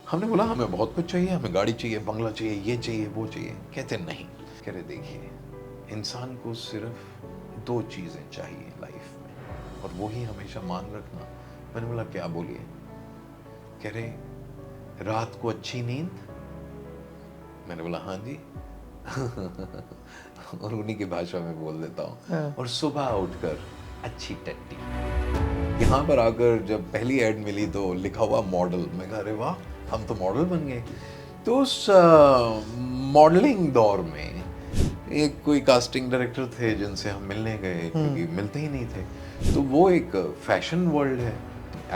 हमने बोला हमें बहुत कुछ चाहिए, हमें गाड़ी चाहिए, बंगला चाहिए, ये चाहिए, वो चाहिए। कहते नहीं। कह रहे देखिए, इंसान को सिर्फ 2 चीज़ें चाहिए लाइफ में और वो ही हमेशा मान रखना। मैंने बोला क्या बोलिए? कह रहे रात को अच्छी नींद। मैंने बोला हाँ जी। और उन्हीं की भाषा में बोल देता हूँ। हाँ। और सुबह उठकर अच्छी टट्टी। यहाँ पर आकर जब पहली ऐड मिली तो लिखा हुआ मॉडल। मैं कहा अरे वाह, हम तो मॉडल बन गए। तो उस मॉडलिंग दौर में एक कोई कास्टिंग डायरेक्टर थे जिनसे हम मिलने गए, क्योंकि मिलते ही नहीं थे। तो वो एक फैशन वर्ल्ड है,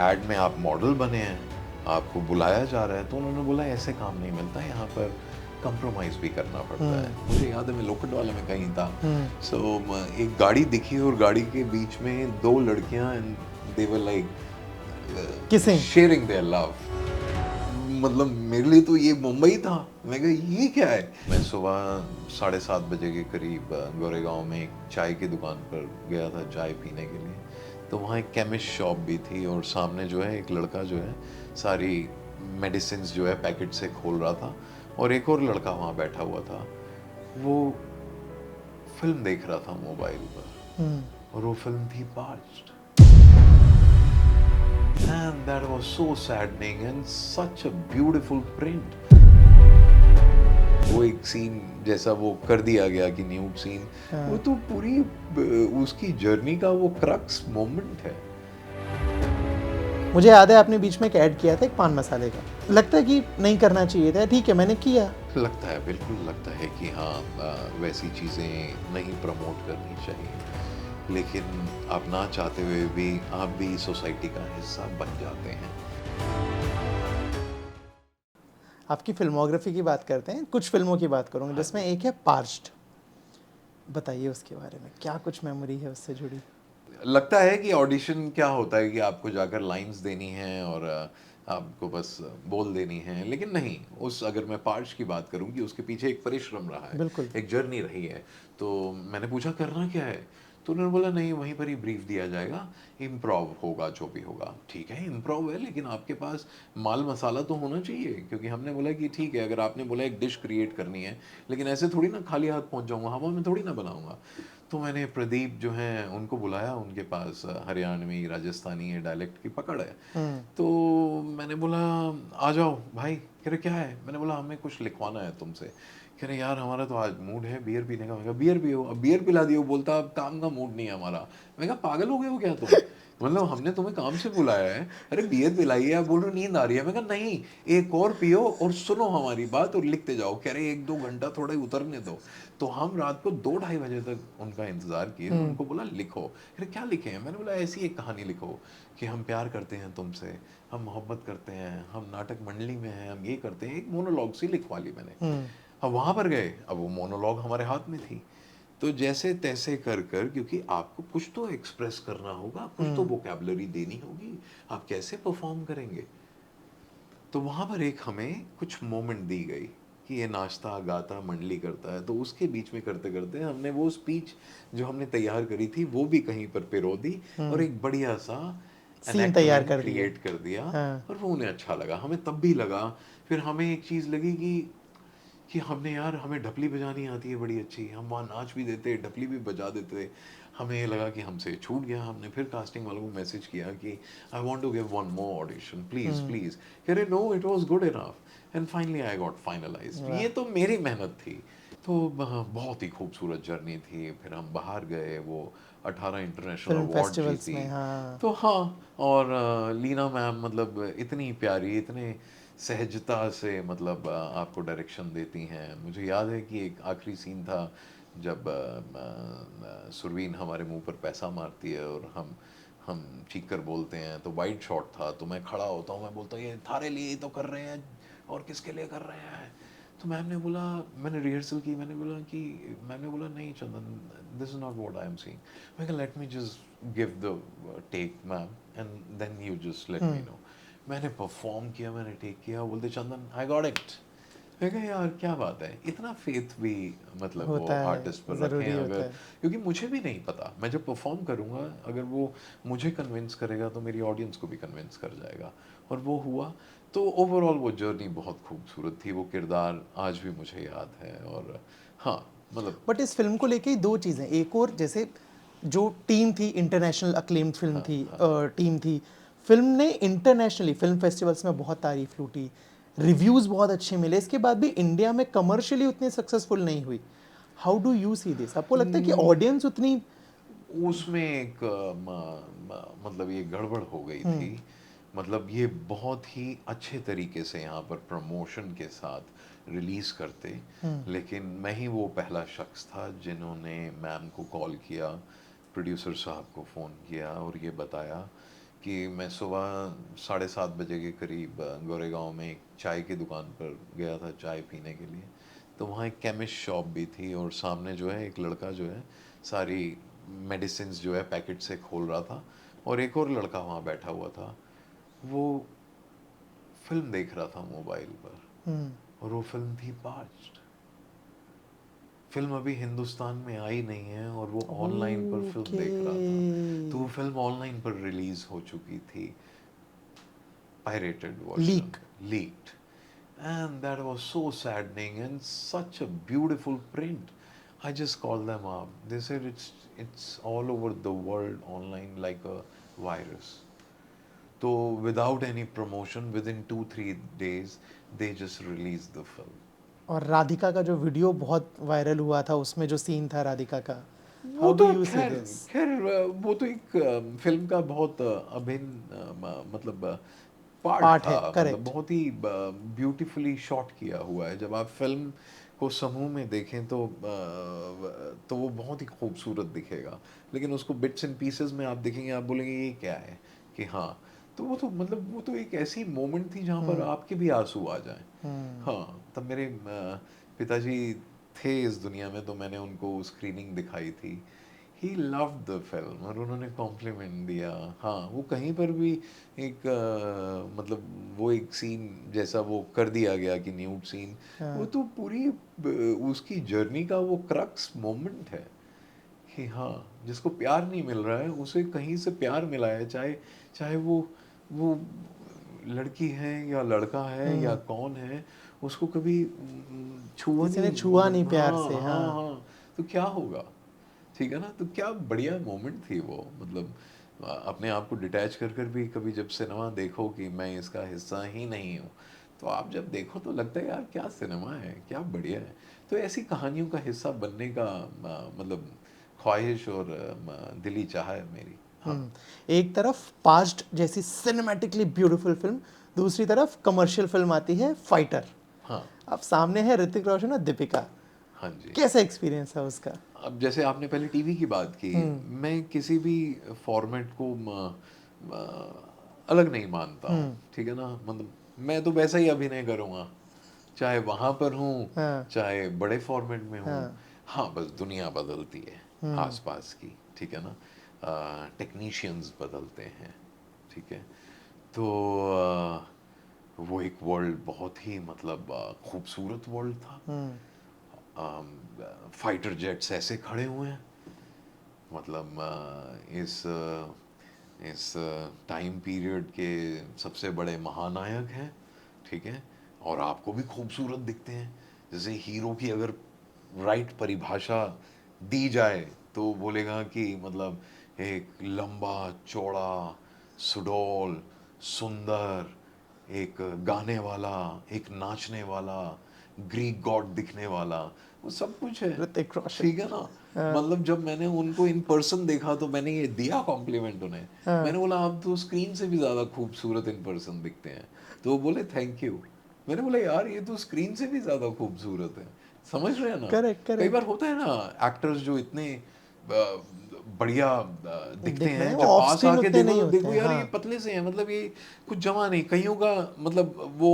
एड में आप मॉडल बने हैं, आपको बुलाया जा रहा है। तो उन्होंने बोला ऐसे काम नहीं मिलता, यहाँ पर कंप्रोमाइज़ भी करना पड़ता है। मुझे याद है मैं लोखंड वाले में कहीं था। सो एक गाड़ी दिखी और गाड़ी के बीच में 2 लड़कियां and they were like kissing. Sharing their love. मतलब मेरे लिए तो ये मुंबई था। मैं कहा ये क्या है। मैं सुबह 7:30 बजे के करीब गोरेगांव में एक चाय की दुकान पर गया था चाय पीने के लिए। तो वहाँ एक केमिस्ट शॉप भी थी और सामने जो है एक लड़का जो है सारी मेडिसिन जो है पैकेट से खोल रहा था और एक और लड़का वहाँ बैठा हुआ था। वो फिल्म देख रहा था मोबाइल पर और वो फिल्म थी parched. And that was so saddening and such a beautiful print. वो एक सीन जैसा वो कर दिया गया कि न्यूड सीन, वो तो पूरी उसकी जर्नी का वो क्रक्स मोमेंट है। मुझे याद है आपने बीच में एक ऐड किया था एक पान मसाले का, लगता है कि नहीं करना चाहिए था, ठीक है मैंने किया। लगता है, बिल्कुल लगता है कि हाँ वैसी चीज़ें नहीं प्रमोट करनी चाहिए, लेकिन आप ना चाहते हुए भी आप भी सोसाइटी का हिस्सा बन जाते हैं। आपकी फिल्मोग्राफी की बात करते हैं, कुछ फिल्मों की बात करूँगा जिसमें एक है पार्च्ड। बताइए उसके बारे में, क्या कुछ मेमोरी है उससे जुड़ी? लगता है कि ऑडिशन क्या होता है कि आपको जाकर लाइंस देनी है और आपको बस बोल देनी है, लेकिन नहीं। उस अगर मैं पार्श की बात करूं कि उसके पीछे एक परिश्रम रहा है, बिल्कुल। एक जर्नी रही है। तो मैंने पूछा करना क्या है, तो उन्होंने बोला नहीं वहीं पर ही ब्रीफ दिया जाएगा, इम्प्रोव होगा जो भी होगा। ठीक है इम्प्रोव है, लेकिन आपके पास माल मसाला तो होना चाहिए। क्योंकि हमने बोला कि ठीक है अगर आपने बोला एक डिश क्रिएट करनी है, लेकिन ऐसे थोड़ी ना खाली हाथ पहुंच जाऊंगा, हवा में थोड़ी ना बनाऊंगा। तो मैंने प्रदीप जो हैं उनको बुलाया, उनके पास हरियाणवी राजस्थानी डायलेक्ट की पकड़ है। तो मैंने बोला आ जाओ भाई। कह रहे क्या है। मैंने बोला हमें कुछ लिखवाना है तुमसे। कह रहे यार हमारा तो आज मूड है बियर पीने का। मैं कहा बियर पियो। अब बियर पिला दियो, बोलता अब काम का मूड नहीं है हमारा। मैं कहा पागल हो गए हो क्या तुम, मतलब हमने तुम्हें काम से बुलाया है, अरे बियर पिलाइए। आप बोल रहे हो नींद आ रही है। मैं कहा नहीं, एक और पियो और सुनो हमारी बात और लिखते जाओ। कह रहे 1-2 घंटा थोड़ा उतरने दो। तो हम रात को 2-2:30 बजे तक उनका इंतजार किए और उनको बोला लिखो। अरे क्या लिखे हैं। मैंने बोला ऐसी एक कहानी लिखो कि हम प्यार करते हैं तुमसे, हम मोहब्बत करते हैं, हम नाटक मंडली में हैं, हम ये करते हैं। एक मोनोलॉग सी लिखवा ली मैंने। अब वहां पर गए, अब वो मोनोलॉग हमारे हाथ में थी। तो जैसे तैसे कर कर, क्योंकि आपको कुछ तो एक्सप्रेस करना होगा, कुछ तो वोकैबुलरी देनी होगी, आप कैसे परफॉर्म करेंगे। तो वहाँ पर एक हमें कुछ मोमेंट दी गई कि ये नाचता गाता मंडली करता है। तो उसके बीच में करते करते हमने वो स्पीच जो हमने तैयार करी थी वो भी कहीं पर पिरो दी और एक बढ़िया सा सीन तैयार एनेक्टमेंट कर दिया। क्रिएट कर दिया। हाँ। और वो उन्हें अच्छा लगा, हमें तब भी लगा। फिर हमें एक चीज़ लगी कि हमने यार हमें ढपली बजानी आती है बड़ी अच्छी, हम वहाँ नाच भी देते, ढपली भी बजा देते। हमें ये लगा कि हमसे छूट गया। हमने फिर कास्टिंग वालों को मैसेज किया कि I want to give one more audition please please. कह रहे no it was good enough and finally I got finalised. वाह। ये तो मेरी मेहनत थी। तो बहुत ही खूबसूरत जर्नी थी। फिर हम बाहर गए, वो 18 इंटरनेशनल फिल्म अवार्ड फेस्टिवल्स जीती। में, हाँ। तो हाँ, और लीना मैम मतलब इतनी प्यारी, इतने सहजता से मतलब आपको डायरेक्शन देती हैं। मुझे याद है कि एक आखिरी सीन था जब सुरवीन हमारे मुंह पर पैसा मारती है और हम चीख कर बोलते हैं। तो वाइड शॉट था, तो मैं खड़ा होता हूँ, मैं बोलता हूँ ये थारे लिए ही तो कर रहे हैं और किसके लिए कर रहे हैं। तो मैम ने बोला, मैंने रिहर्सल की, मैम ने बोला नहीं Chandan this is not what I am seeing. मैं कहा let me just give the take ma'am and then you just let me know. मैंने परफॉर्म किया, मैंने टेक किया, बोलते चंदन आई गॉट इट। मैं कहा यार क्या बात है, इतना फेथ भी मतलब वो होता आर्टिस्ट है, पर रखें ज़रूरी अगर। होता है। क्योंकि मुझे भी नहीं पता, मैं जब परफॉर्म करूँगा अगर वो मुझे कन्विंस करेगा तो मेरी ऑडियंस को भी कन्विंस कर जाएगा। और वो हुआ। तो ओवरऑल वो जर्नी बहुत खूबसूरत थी, वो किरदार आज भी मुझे याद है। और हाँ मतलब बट इस फिल्म को लेके ही दो चीज़ें, एक और जैसे जो टीम थी, इंटरनेशनल अक्लेम्ड फिल्म थी, टीम थी, फिल्म ने इंटरनेशनली फिल्म फेस्टिवल्स में बहुत तारीफ लूटी, रिव्यूज़ बहुत अच्छे मिले, इसके बाद भी इंडिया में कमर्शियली उतनी सक्सेसफुल नहीं हुई। How do you see this? आपको लगता है कि ऑडियंस उतनी उसमें एक मतलब ये गड़बड़ हो गई थी। मतलब ये बहुत ही अच्छे तरीके से यहाँ पर प्रमोशन के साथ रिलीज करते, लेकिन मैं ही वो पहला शख्स था जिन्होंने मैम को कॉल किया, प्रोड्यूसर साहब को फ़ोन किया और ये बताया कि मैं सुबह 7:30 बजे के करीब गोरेगांव में एक चाय की दुकान पर गया था चाय पीने के लिए। तो वहाँ एक केमिस्ट शॉप भी थी और सामने जो है एक लड़का जो है सारी मेडिसिन जो है पैकेट से खोल रहा था, और एक और लड़का वहाँ बैठा हुआ था, वो फिल्म देख रहा था मोबाइल पर। और वो फिल्म थी पास्ट। फिल्म अभी हिंदुस्तान में आई नहीं है और वो ऑनलाइन पर फिल्म देख रहा था। तो वो फिल्म ऑनलाइन पर रिलीज हो चुकी थी, pirated version, leak? leaked. And that was so saddening and such a beautiful print. I just called them up. They said it's all over the world online like a virus. So without any promotion, within 2-3 days, they just released the film. और राधिका का जो video बहुत viral हुआ था, उसमें जो scene था राधिका का, वो हाउ डू तो यू सी खैर दिस? खैर वो तो एक फिल्म का बहुत अभिन्न मतलब पार्ट पार्ट है, था, मतलब करेक्ट। बहुत ही ब्यूटीफुली शॉट किया हुआ है। जब आप फिल्म को समूह में देखें तो वो बहुत ही खूबसूरत दिखेगा, लेकिन उसको बिट्स एंड पीसेस में आप देखेंगे, आप बोलेंगे ये क्या है, कि हाँ। तो वो तो मतलब वो तो एक ऐसी मोमेंट थी जहाँ पर आपके भी आंसू आ जाएं। हाँ, तब मेरे पिताजी थे इस दुनिया में, तो मैंने उनको स्क्रीनिंग दिखाई थी। ही लव्ड द फिल्म और उन्होंने कॉम्प्लीमेंट दिया। हाँ, वो कहीं पर भी एक मतलब वो एक सीन जैसा वो कर दिया गया कि न्यूड सीन, वो तो पूरी उसकी जर्नी का वो क्रक्स मोमेंट है कि हाँ, जिसको प्यार नहीं मिल रहा है उसे कहीं से प्यार मिला है, चाहे चाहे वो लड़की है या लड़का है या कौन है, उसको कभी छुआ किसी ने नहीं, छुआ नहीं प्यार हाँ से, हाँ हाँ। हाँ, तो क्या होगा? ठीक है ना? तो क्या बढ़िया मोमेंट थी वो। मतलब अपने आप को डिटैच कर कर भी कभी जब सिनेमा देखो कि मैं इसका हिस्सा ही नहीं हूँ, तो आप जब देखो तो लगता है यार क्या सिनेमा है, क्या बढ़िया है। तो ऐसी कहानियों का हिस्सा बनने का मतलब ख्वाहिश और दिली चाह है मेरी। हाँ एक तरफ पास्ट जैसी सिनेमैटिकली ब्यूटीफुल फिल्म, दूसरी तरफ कमर्शियल फिल्म आती है फाइटर। हाँ अब सामने है ऋतिक रोशन और दीपिका, हाँ जी। कैसा एक्सपीरियंस है उसका? अब जैसे आपने पहले टीवी की बात की, मैं किसी भी फॉर्मेट को अलग नहीं मानता हूँ, ठीक है ना? मतलब मैं तो वैसा ही अभिनय करूँगा, चाहे वहाँ पर हूँ, हाँ, चाहे बड़े फॉर्मेट में हूँ। हाँ। हाँ, बस दुनिया बदलती है आसपास की, ठीक है ना? टेक्नीशियंस बदलते हैं, ठीक है? तो वो एक वर्ल्ड बहुत ही मतलब खूबसूरत वर्ल्ड था। फाइटर जेट्स ऐसे खड़े हुए हैं, मतलब इस टाइम पीरियड के सबसे बड़े महानायक हैं, ठीक है? और आपको भी खूबसूरत दिखते हैं। जैसे हीरो की अगर राइट परिभाषा दी जाए तो बोलेगा कि मतलब एक लंबा चौड़ा सुडौल सुंदर, एक गाने वाला, एक नाचने वाला, ग्रीक गॉड दिखने वाला, वो सब कुछ है। ऋतिक रोशन। ठीक है ना? मतलब जब मैंने उनको इन पर्सन देखा तो मैंने ये दिया कॉम्प्लीमेंट उन्हें। मैंने बोला आप तो स्क्रीन से भी ज्यादा खूबसूरत इन पर्सन दिखते हैं। तो वो बोले थैंक यू। मैंने बोला यार ये तो स्क्रीन से भी ज्यादा खूबसूरत है। समझ रहे हैं ना? करेक्ट, कई बार करेक्ट। होता है ना एक्टर्स जो इतने बढ़िया दिखते दिखने हैं, वो जब ऑफ पास स्क्रीन आके उतने देखो नहीं तो होते देखो हैं, यार ये हाँ। पतले से हैं, मतलब ये कुछ जमा नहीं, कईयों का मतलब वो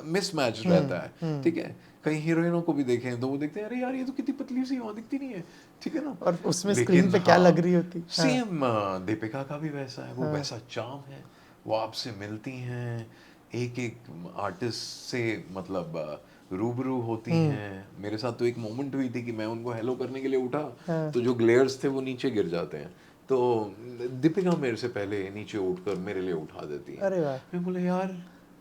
मिसमैच रहता है। ठीक है, कई हीरोइनों को भी देखें तो वो देखते हैं अरे यार ये तो कितनी पतली सी वहाँ दिखती नहीं है, ठीक है ना? और उसमें स्क्रीन लेकिन पे क्या लग हाँ, रही होती, हाँ। सेम दीपिका का भी वैसा है, वो वैसा चार्म है। वो आपसे मिलती हैं, एक एक आर्टिस्ट से मतलब रूबरू होती हैं। मेरे साथ तो एक मोमेंट हुई थी कि मैं उनको हेलो करने के लिए उठा, तो जो ग्लेयर्स थे वो नीचे गिर जाते हैं, तो दीपिका मेरे से पहले नीचे उठकर मेरे लिए उठा देती हैं। अरे वाह। मैं बोला यार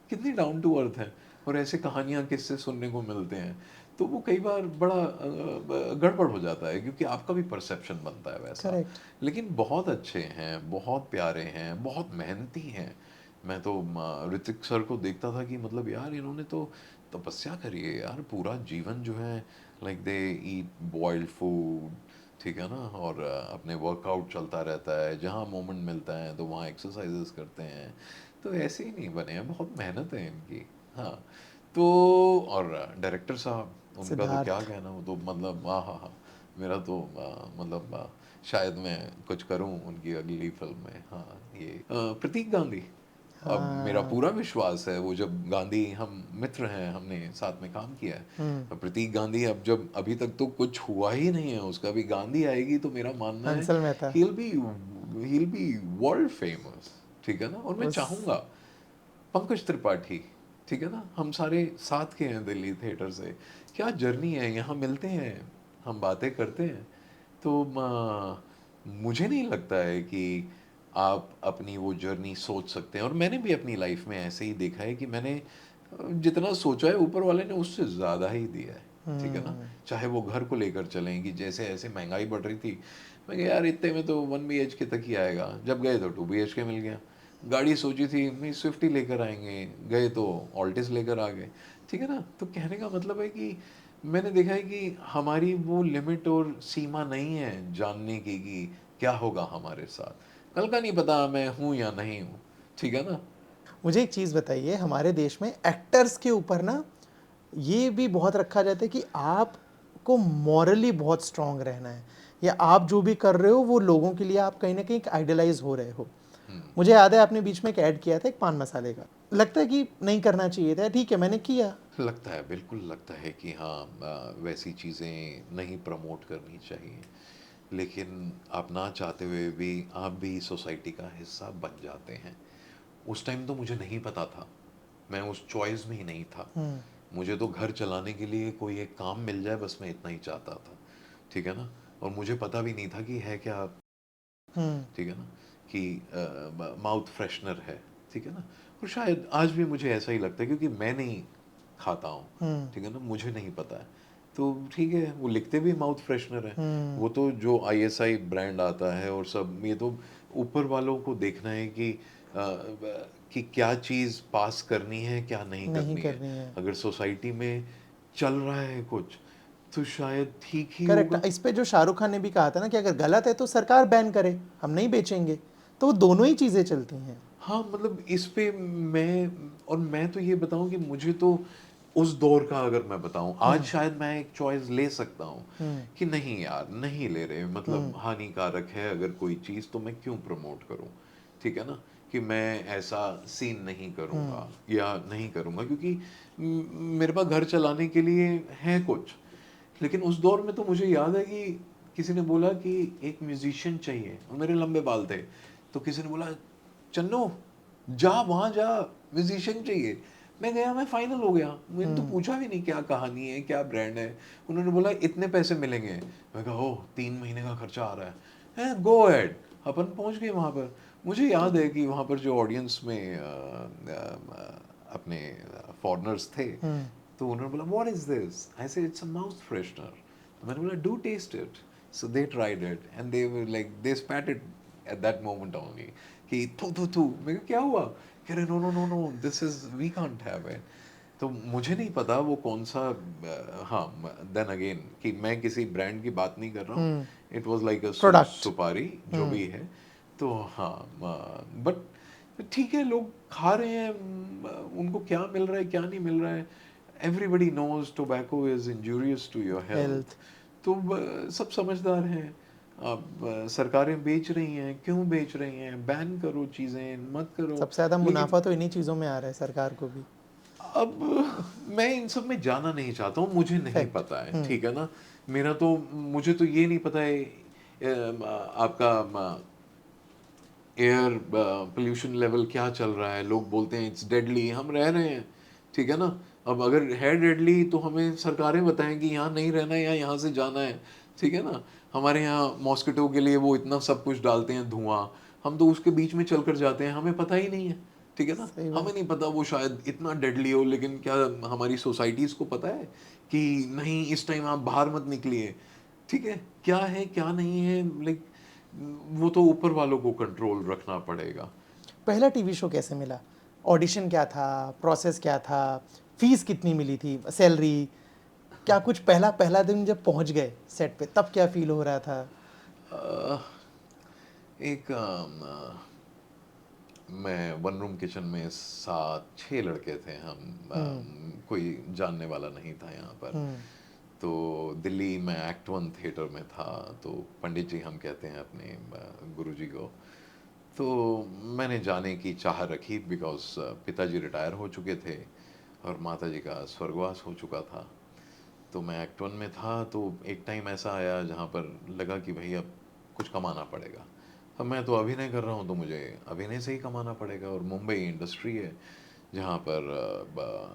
कितनी डाउन टू अर्थ है, और ऐसे कहानियाँ किससे सुनने को मिलते हैं। तो वो कई बार बड़ा गड़बड़ हो जाता है, क्योंकि आपका भी परसेप्शन बनता है वैसा। करेक्ट। लेकिन बहुत अच्छे हैं, बहुत प्यारे हैं, बहुत मेहनती हैं। मैं तो ऋतिक सर को देखता था कि मतलब यार इन्होंने तो तपस्या करी है यार, पूरा जीवन जो है like they eat boiled food, ठीक है ना, और अपने वर्कआउट चलता रहता है, जहाँ मोमेंट मिलता है तो वहाँ एक्सरसाइजेस करते हैं। तो ऐसे ही नहीं बने हैं, बहुत मेहनत है इनकी। हाँ, तो और डायरेक्टर साहब, उनका तो क्या सिद्धार्थ। कहना, वो तो मतलब हाँ हाँ हाँ, मेरा तो मतलब शायद मैं कुछ करूं उनकी अगली फिल्म में। हाँ, ये प्रतीक गांधी, अब मेरा हाँ। पूरा विश्वास है, वो जब गांधी, हम मित्र हैं, हमने साथ में काम किया है। हम्म। अब प्रतीक गांधी, अब जब अभी तक तो कुछ हुआ ही नहीं है उसका, भी गांधी आएगी तो मेरा मानना है हंसल मेहता। ही बी वर्ल्ड फेमस, ठीक है ना। और मैं उस चाहूंगा पंकज त्रिपाठी, ठीक है ना, हम सारे साथ के हैं दिल्ली थिएटर से, क्या जर्नी है, यहाँ मिलते हैं, हम बातें करते हैं। तो मुझे नहीं लगता है कि आप अपनी वो जर्नी सोच सकते हैं, और मैंने भी अपनी लाइफ में ऐसे ही देखा है कि मैंने जितना सोचा है ऊपर वाले ने उससे ज़्यादा ही दिया है, ठीक है ना। हम्म। चाहे वो घर को लेकर चलें, कि जैसे ऐसे महंगाई बढ़ रही थी, मैं कहा यार इतने में तो 1 BHK तक ही आएगा, जब गए तो 2 BHK मिल गया। गाड़ी सोची थी नहीं स्विफ्ट ही लेकर आएंगे, गए तो ऑल्टिस लेकर आ गए, ठीक है ना। तो कहने का मतलब है कि मैंने देखा है कि हमारी वो लिमिट और सीमा नहीं है जानने की कि क्या होगा हमारे साथ, कल का नहीं पता मैं हूँ या नहीं हूँ, ठीक है ना। मुझे एक चीज़ बताइए, हमारे देश में एक्टर्स के ऊपर ना ये भी बहुत रखा जाता है कि आपको मॉरली बहुत स्ट्रांग रहना है, या आप जो भी कर रहे हो वो लोगों के लिए आप कहीं ना कहीं आइडलाइज हो रहे हो। मुझे याद है आपने बीच में एक ऐड किया था एक पान मसाले का, लगता है कि नहीं करना चाहिए था, ठीक है मैंने किया। लगता है, बिल्कुल लगता है कि हाँ वैसी चीज़ें नहीं प्रमोट करनी चाहिए, लेकिन आप ना चाहते हुए भी आप भी सोसाइटी का हिस्सा बन जाते हैं। उस टाइम तो मुझे नहीं पता था, मैं उस चॉइस में ही नहीं था। मुझे तो घर चलाने के लिए कोई एक काम मिल जाए, बस मैं इतना ही चाहता था, ठीक है ना। और मुझे पता भी नहीं था कि है क्या, हम्म। ठीक है ना, कि माउथ फ्रेशनर है, ठीक है ना। और शायद आज भी मुझे ऐसा ही लगता है, क्योंकि मैं नहीं खाता हूँ, हम्म। ठीक है ना, मुझे नहीं पता है। तो ठीक है, वो लिखते भी माउथ फ्रेशनर है, हम्म। वो तो जो ISI ब्रांड आता है और सब, ये तो ऊपर वालों को देखना है कि क्या चीज़ पास करनी है, क्या नहीं नहीं करनी है। करनी है। अगर सोसाइटी में चल रहा है कुछ, तो शायद ठीक ही होगा। करेक्ट। इस पे जो शाहरुख खान ने भी कहा था ना कि अगर गलत है तो सरकार बैन करे, हम नहीं बेचेंगे। तो वो दोनों ही चीज़ें चलती हैं। हाँ, मतलब इस पे मैं तो ये बताऊं कि मुझे तो उस दौर का अगर मैं बताऊं, आज शायद मैं एक चॉइस ले सकता हूं कि नहीं यार, नहीं ले रहे, मतलब हानिकारक है अगर कोई चीज़, तो मैं क्यों प्रमोट करूं, ठीक है ना। कि मैं ऐसा सीन नहीं करूंगा या नहीं करूंगा, क्योंकि मेरे पास घर चलाने के लिए है कुछ। लेकिन उस दौर में तो मुझे याद है कि किसी ने बोला कि एक म्यूजिशियन चाहिए, और मेरे लंबे बाल थे, तो किसी ने बोला चन्नो जा वहां जा, म्यूजिशियन चाहिए। मैं गया, मैं फाइनल हो गया, मैंने तो पूछा भी नहीं क्या कहानी है, क्या ब्रांड है। उन्होंने बोला इतने पैसे मिलेंगे। मैं कहा ओह, 3 महीने का खर्चा आ रहा है, गो अहेड। अपन पहुंच गए वहां पर। मुझे याद है कि वहां पर जो ऑडियंस में अपने फॉरेनर्स थे, तो उन्होंने बोला what is this, I said it's a mouth freshener. तो मैंने बोला do taste it. So they tried it and they were like they spat it at that moment only, कि थू थू थू। मैं कहा क्या हुआ, कह रहे no no no no, this is we can't have it. तो मुझे नहीं पता वो कौन सा हाँ, देन अगेन कि मैं किसी ब्रांड की बात नहीं कर रहा हूँ, it was like a product. सुपारी जो भी है। तो हाँ, बट ठीक है, लोग खा रहे हैं, उनको क्या मिल रहा है क्या नहीं मिल रहा है। Everybody knows tobacco is injurious to your health. Health. तो सब समझदार हैं। अब सरकारें बेच रही हैं, क्यों बेच रही हैं, बैन करो चीज़ें, मत करो। सबसे ज़्यादा लेकिन मुनाफा तो इन्हीं चीज़ों में आ रहा है सरकार को भी। अब मैं इन सब में जाना नहीं चाहता हूँ, मुझे नहीं फैक्ट। पता है, ठीक है ना। मेरा तो मुझे तो ये नहीं पता है आपका एयर पोल्यूशन लेवल क्या चल रहा है। लोग बोलते हैं इट्स डेडली, हम रह रहे हैं, ठीक है ना। अब अगर है डेडली तो हमें सरकारें बताएं कि यहाँ नहीं रहना है या यहाँ से जाना है, ठीक है ना। हमारे यहाँ मॉस्किटो के लिए वो इतना सब कुछ डालते हैं धुआं, हम तो उसके बीच में चल कर जाते हैं, हमें पता ही नहीं है, ठीक है ना, हमें नहीं पता वो शायद इतना डेडली हो, लेकिन क्या हमारी सोसाइटीज को पता है कि नहीं इस टाइम आप बाहर मत निकलिए, ठीक है, क्या है क्या नहीं है, लाइक वो तो ऊपर वालों को कंट्रोल रखना पड़ेगा। पहला टीवी शो कैसे मिला? ऑडिशन क्या था, प्रोसेस क्या था, फीस कितनी मिली थी, सैलरी क्या कुछ? पहला पहला दिन जब पहुंच गए सेट पे तब क्या फील हो रहा था? अ, एक मैं वन रूम किचन में 7-6 लड़के थे हम, कोई जानने वाला नहीं था यहाँ पर। तो दिल्ली में एक्ट वन थिएटर में था, तो पंडित जी हम कहते हैं अपने गुरुजी को। तो मैंने जाने की चाह रखी, बिकॉज पिताजी रिटायर हो चुके थे और माताजी का स्वर्गवास हो चुका था। तो मैं एक्ट वन में था, तो एक टाइम ऐसा आया जहाँ पर लगा कि भाई अब कुछ कमाना पड़ेगा। अब मैं तो अभिनय कर रहा हूँ, तो मुझे अभिनय से ही कमाना पड़ेगा, और मुंबई इंडस्ट्री है जहाँ पर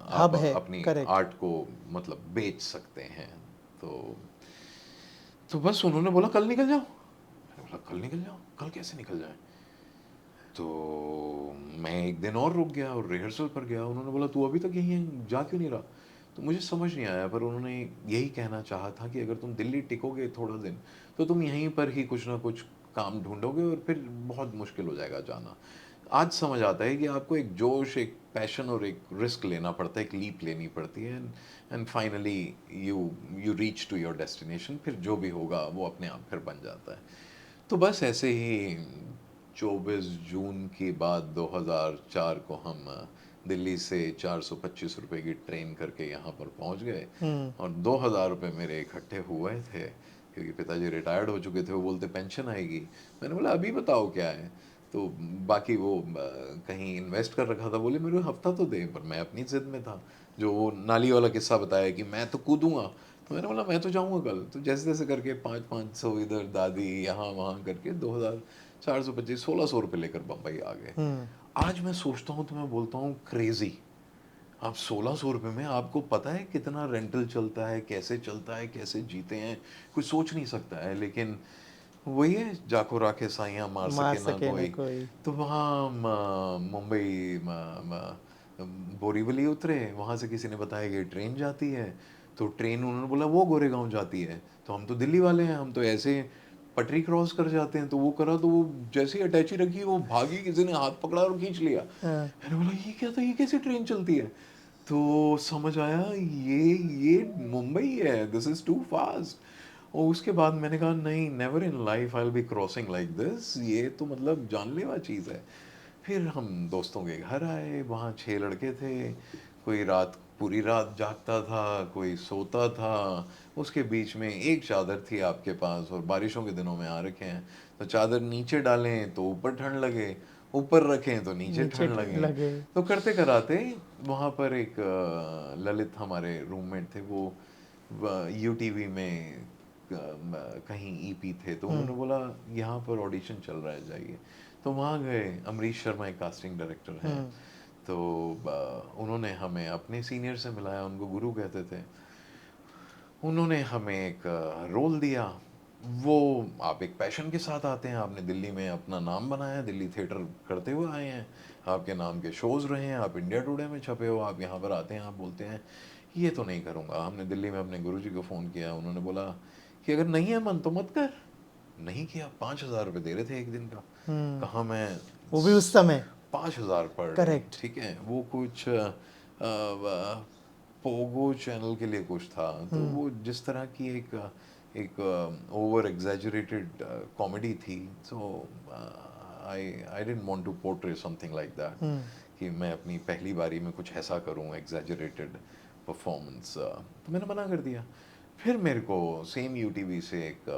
आप हब है, अपनी करेक्ट। आर्ट को मतलब बेच सकते हैं। तो बस उन्होंने बोला कल निकल जाओ। मैंने बोला कल निकल जाओ, कल कैसे निकल जाए? तो मैं एक दिन और रुक गया और रिहर्सल पर गया। उन्होंने बोला तू अभी तक यहीं है, जा क्यों नहीं रहा? तो मुझे समझ नहीं आया, पर उन्होंने यही कहना चाहा था कि अगर तुम दिल्ली टिकोगे थोड़ा दिन, तो तुम यहीं पर ही कुछ ना कुछ काम ढूंढोगे और फिर बहुत मुश्किल हो जाएगा जाना। आज समझ आता है कि आपको एक जोश, एक पैशन और एक रिस्क लेना पड़ता है, एक लीप लेनी पड़ती है, and finally you you reach to your destination. फिर जो भी होगा वो अपने आप फिर बन जाता है। तो बस ऐसे ही 24 जून की बात 2004 को हम दिल्ली से 425 रुपए की ट्रेन करके यहाँ पर पहुँच गए, और 2000 रुपये मेरे इकट्ठे हुए थे, क्योंकि पिताजी रिटायर्ड हो चुके थे। वो बोलते पेंशन आएगी। मैंने बोला अभी बताओ क्या है। तो बाकी वो कहीं इन्वेस्ट कर रखा था। बोले मेरे को हफ्ता तो दे, पर मैं अपनी जिद में था। जो वो नाली वाला किस्सा बताया कि मैं तो कूदूंगा, तो मैंने बोला मैं तो जाऊंगा कल। तो जैसे तैसे करके 500 इधर दादी यहाँ वहाँ करके 2425 1600 रुपये लेकर बम्बई आ गए। आज मैं सोचता हूँ तो मैं बोलता हूँ क्रेजी। आप 1600 रुपये में, आपको पता है कितना रेंटल चलता है, कैसे चलता है, कैसे जीते हैं, कोई सोच नहीं सकता है। लेकिन वही है, जाको राखे साइयाँ मार मार सके ना सके न कोई। कोई। तो वहाँ मुंबई बोरीवली उतरे, वहाँ से किसी ने बताया कि ट्रेन जाती है। तो ट्रेन उन्होंने बोला वो गोरेगांव जाती है। तो हम तो दिल्ली वाले हैं, हम तो ऐसे पटरी क्रॉस कर जाते हैं। तो वो करा, तो वो जैसे ही अटैची रखी वो भागी, किसी ने हाथ पकड़ा और खींच लिया। हाँ। मैंने बोला ये क्या था, ये कैसे ट्रेन चलती है? तो समझ आया ये मुंबई है, दिस इज टू फास्ट। और उसके बाद मैंने कहा नहीं, never in life I will be crossing like this, ये तो मतलब जानलेवा चीज़ है। फिर हम दोस्तों के घर आए, वहाँ 6 लड़के थे। कोई रात पूरी रात जागता था, कोई सोता था। उसके बीच में एक चादर थी आपके पास, और बारिशों के दिनों में आ रखे हैं, तो चादर नीचे डालें तो ऊपर ठंड लगे, ऊपर रखें तो नीचे नीचे ठंड ठंड लगे। लगे। तो करते कराते वहाँ पर एक ललित हमारे रूममेट थे, वो यूटीवी में कहीं ईपी थे। तो उन्होंने बोला यहाँ पर ऑडिशन चल रहा है, जाइए। तो वहाँ गए। अमरीश शर्मा एक कास्टिंग डायरेक्टर हैं। तो उन्होंने हमें अपने सीनियर से मिलाया, उनको गुरु कहते थे। उन्होंने हमें एक रोल दिया। वो, आप एक पैशन के साथ आते हैं, आपने दिल्ली में अपना नाम बनाया, दिल्ली थिएटर करते हुए आए हैं, आपके नाम के शोज़ रहे हैं, आप इंडिया टुडे में छपे हो, आप यहाँ पर आते हैं, आप बोलते हैं ये तो नहीं करूँगा। हमने दिल्ली में अपने गुरुजी को फ़ोन किया, उन्होंने बोला कि अगर नहीं है मन तो मत कर। नहीं किया। 5000 रुपये दे रहे थे एक दिन का। कहाँ मैं वो भी उस समय। 5000 पर डे, करेक्ट। ठीक है, वो कुछ पोगो चैनल के लिए कुछ था। तो वो जिस तरह की एक ओवर एग्जैजरेटेड कॉमेडी थी। So I I didn't want to portray something like that, कि मैं अपनी पहली बारी में कुछ ऐसा करूं, एग्जैजरेटेड परफॉर्मेंस। तो मैंने मना कर दिया। फिर मेरे को सेम यूटीवी से एक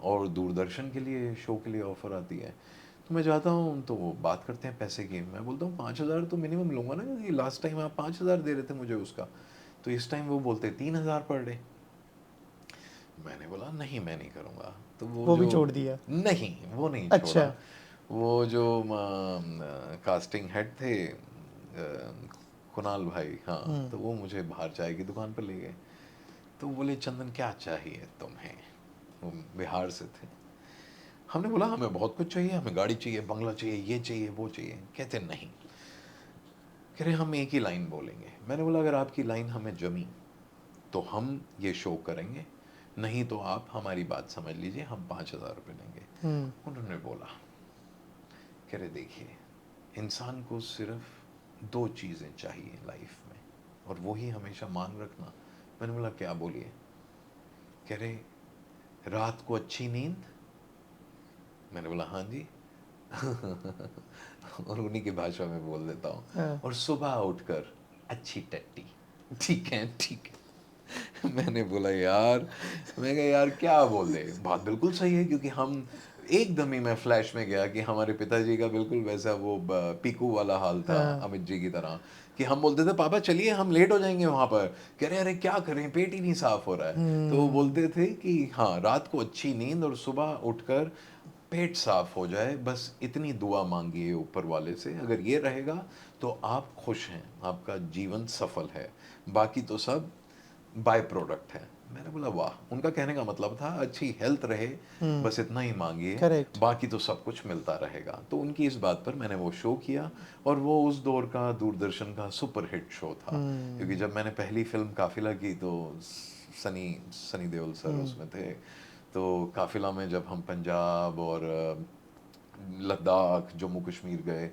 और दूरदर्शन के लिए शो के लिए ऑफ़र आती है। तो मैं जाता हूँ, तो वो बात करते हैं पैसे की। मैं बोलता हूँ 5000 तो मिनिमम लूँगा ना, क्योंकि लास्ट टाइम आप 5000 दे रहे थे मुझे उसका। तो इस टाइम वो बोलते 3000 पर डे। मैंने बोला नहीं, मैं नहीं करूँगा। तो वो वो भी जो, छोड़ दिया। नहीं वो नहीं अच्छा। छोड़ा। वो जो कास्टिंग हेड थे, कुणाल भाई, हाँ, तो वो मुझे बाहर चाय की दुकान पर ले गए। तो बोले चंदन क्या चाहिए तुम्हें? वो बिहार से थे। हमने बोला हमें बहुत कुछ चाहिए, हमें गाड़ी चाहिए, बंगला चाहिए, ये चाहिए, वो चाहिए। कहते नहीं, कह रहे हम एक ही लाइन बोलेंगे। मैंने बोला अगर आपकी लाइन हमें जमी तो हम ये शो करेंगे, नहीं तो आप हमारी बात समझ लीजिए, हम 5,000 रुपये लेंगे। उन्होंने बोला, कह रहे देखिए इंसान को सिर्फ 2 चीज़ें चाहिए लाइफ में और वही हमेशा मान रखना। मैंने बोला क्या, बोलिए। कह रहे रात को अच्छी नींद। मैंने बोला हाँ जी और उन्हीं की भाषा में बोल देता हूँ, हाँ। और सुबह उठकर अच्छी टट्टी। ठीक है ठीक है मैंने बोला यार, मैं कहा यार क्या बोल दे, बात बिल्कुल सही है, क्योंकि हम एकदम ही मैं फ्लैश में गया कि हमारे पिताजी का बिल्कुल वैसा वो पीकू वाला हाल था हाँ। अमित जी की तरह, कि हम बोलते थे पापा चलिए हम लेट हो जाएंगे वहां पर, कह रहे अरे क्या करें पेट ही नहीं साफ हो रहा है। तो वो बोलते थे कि हाँ रात को अच्छी नींद और सुबह उठकर पेट साफ हो जाए, बस इतनी दुआ मांगिए ऊपर वाले से, अगर ये रहेगा तो आप खुश हैं, आपका जीवन सफल है, बाकी तो सब बाय प्रोडक्ट है। मैंने बोला वाह, उनका कहने का मतलब था अच्छी हेल्थ रहे, बस इतना ही मांगिए, करेक्ट। बाकी तो सब कुछ मिलता रहेगा। तो उनकी इस बात पर मैंने वो शो किया, और वो उस दौर का दूरदर्शन का सुपर हिट शो था, क्योंकि जब मैंने पहली फिल्म काफिला की तो सनी सनी देओल सर उसमें थे। तो काफिला में जब हम पंजाब और लद्दाख जम्मू कश्मीर गए,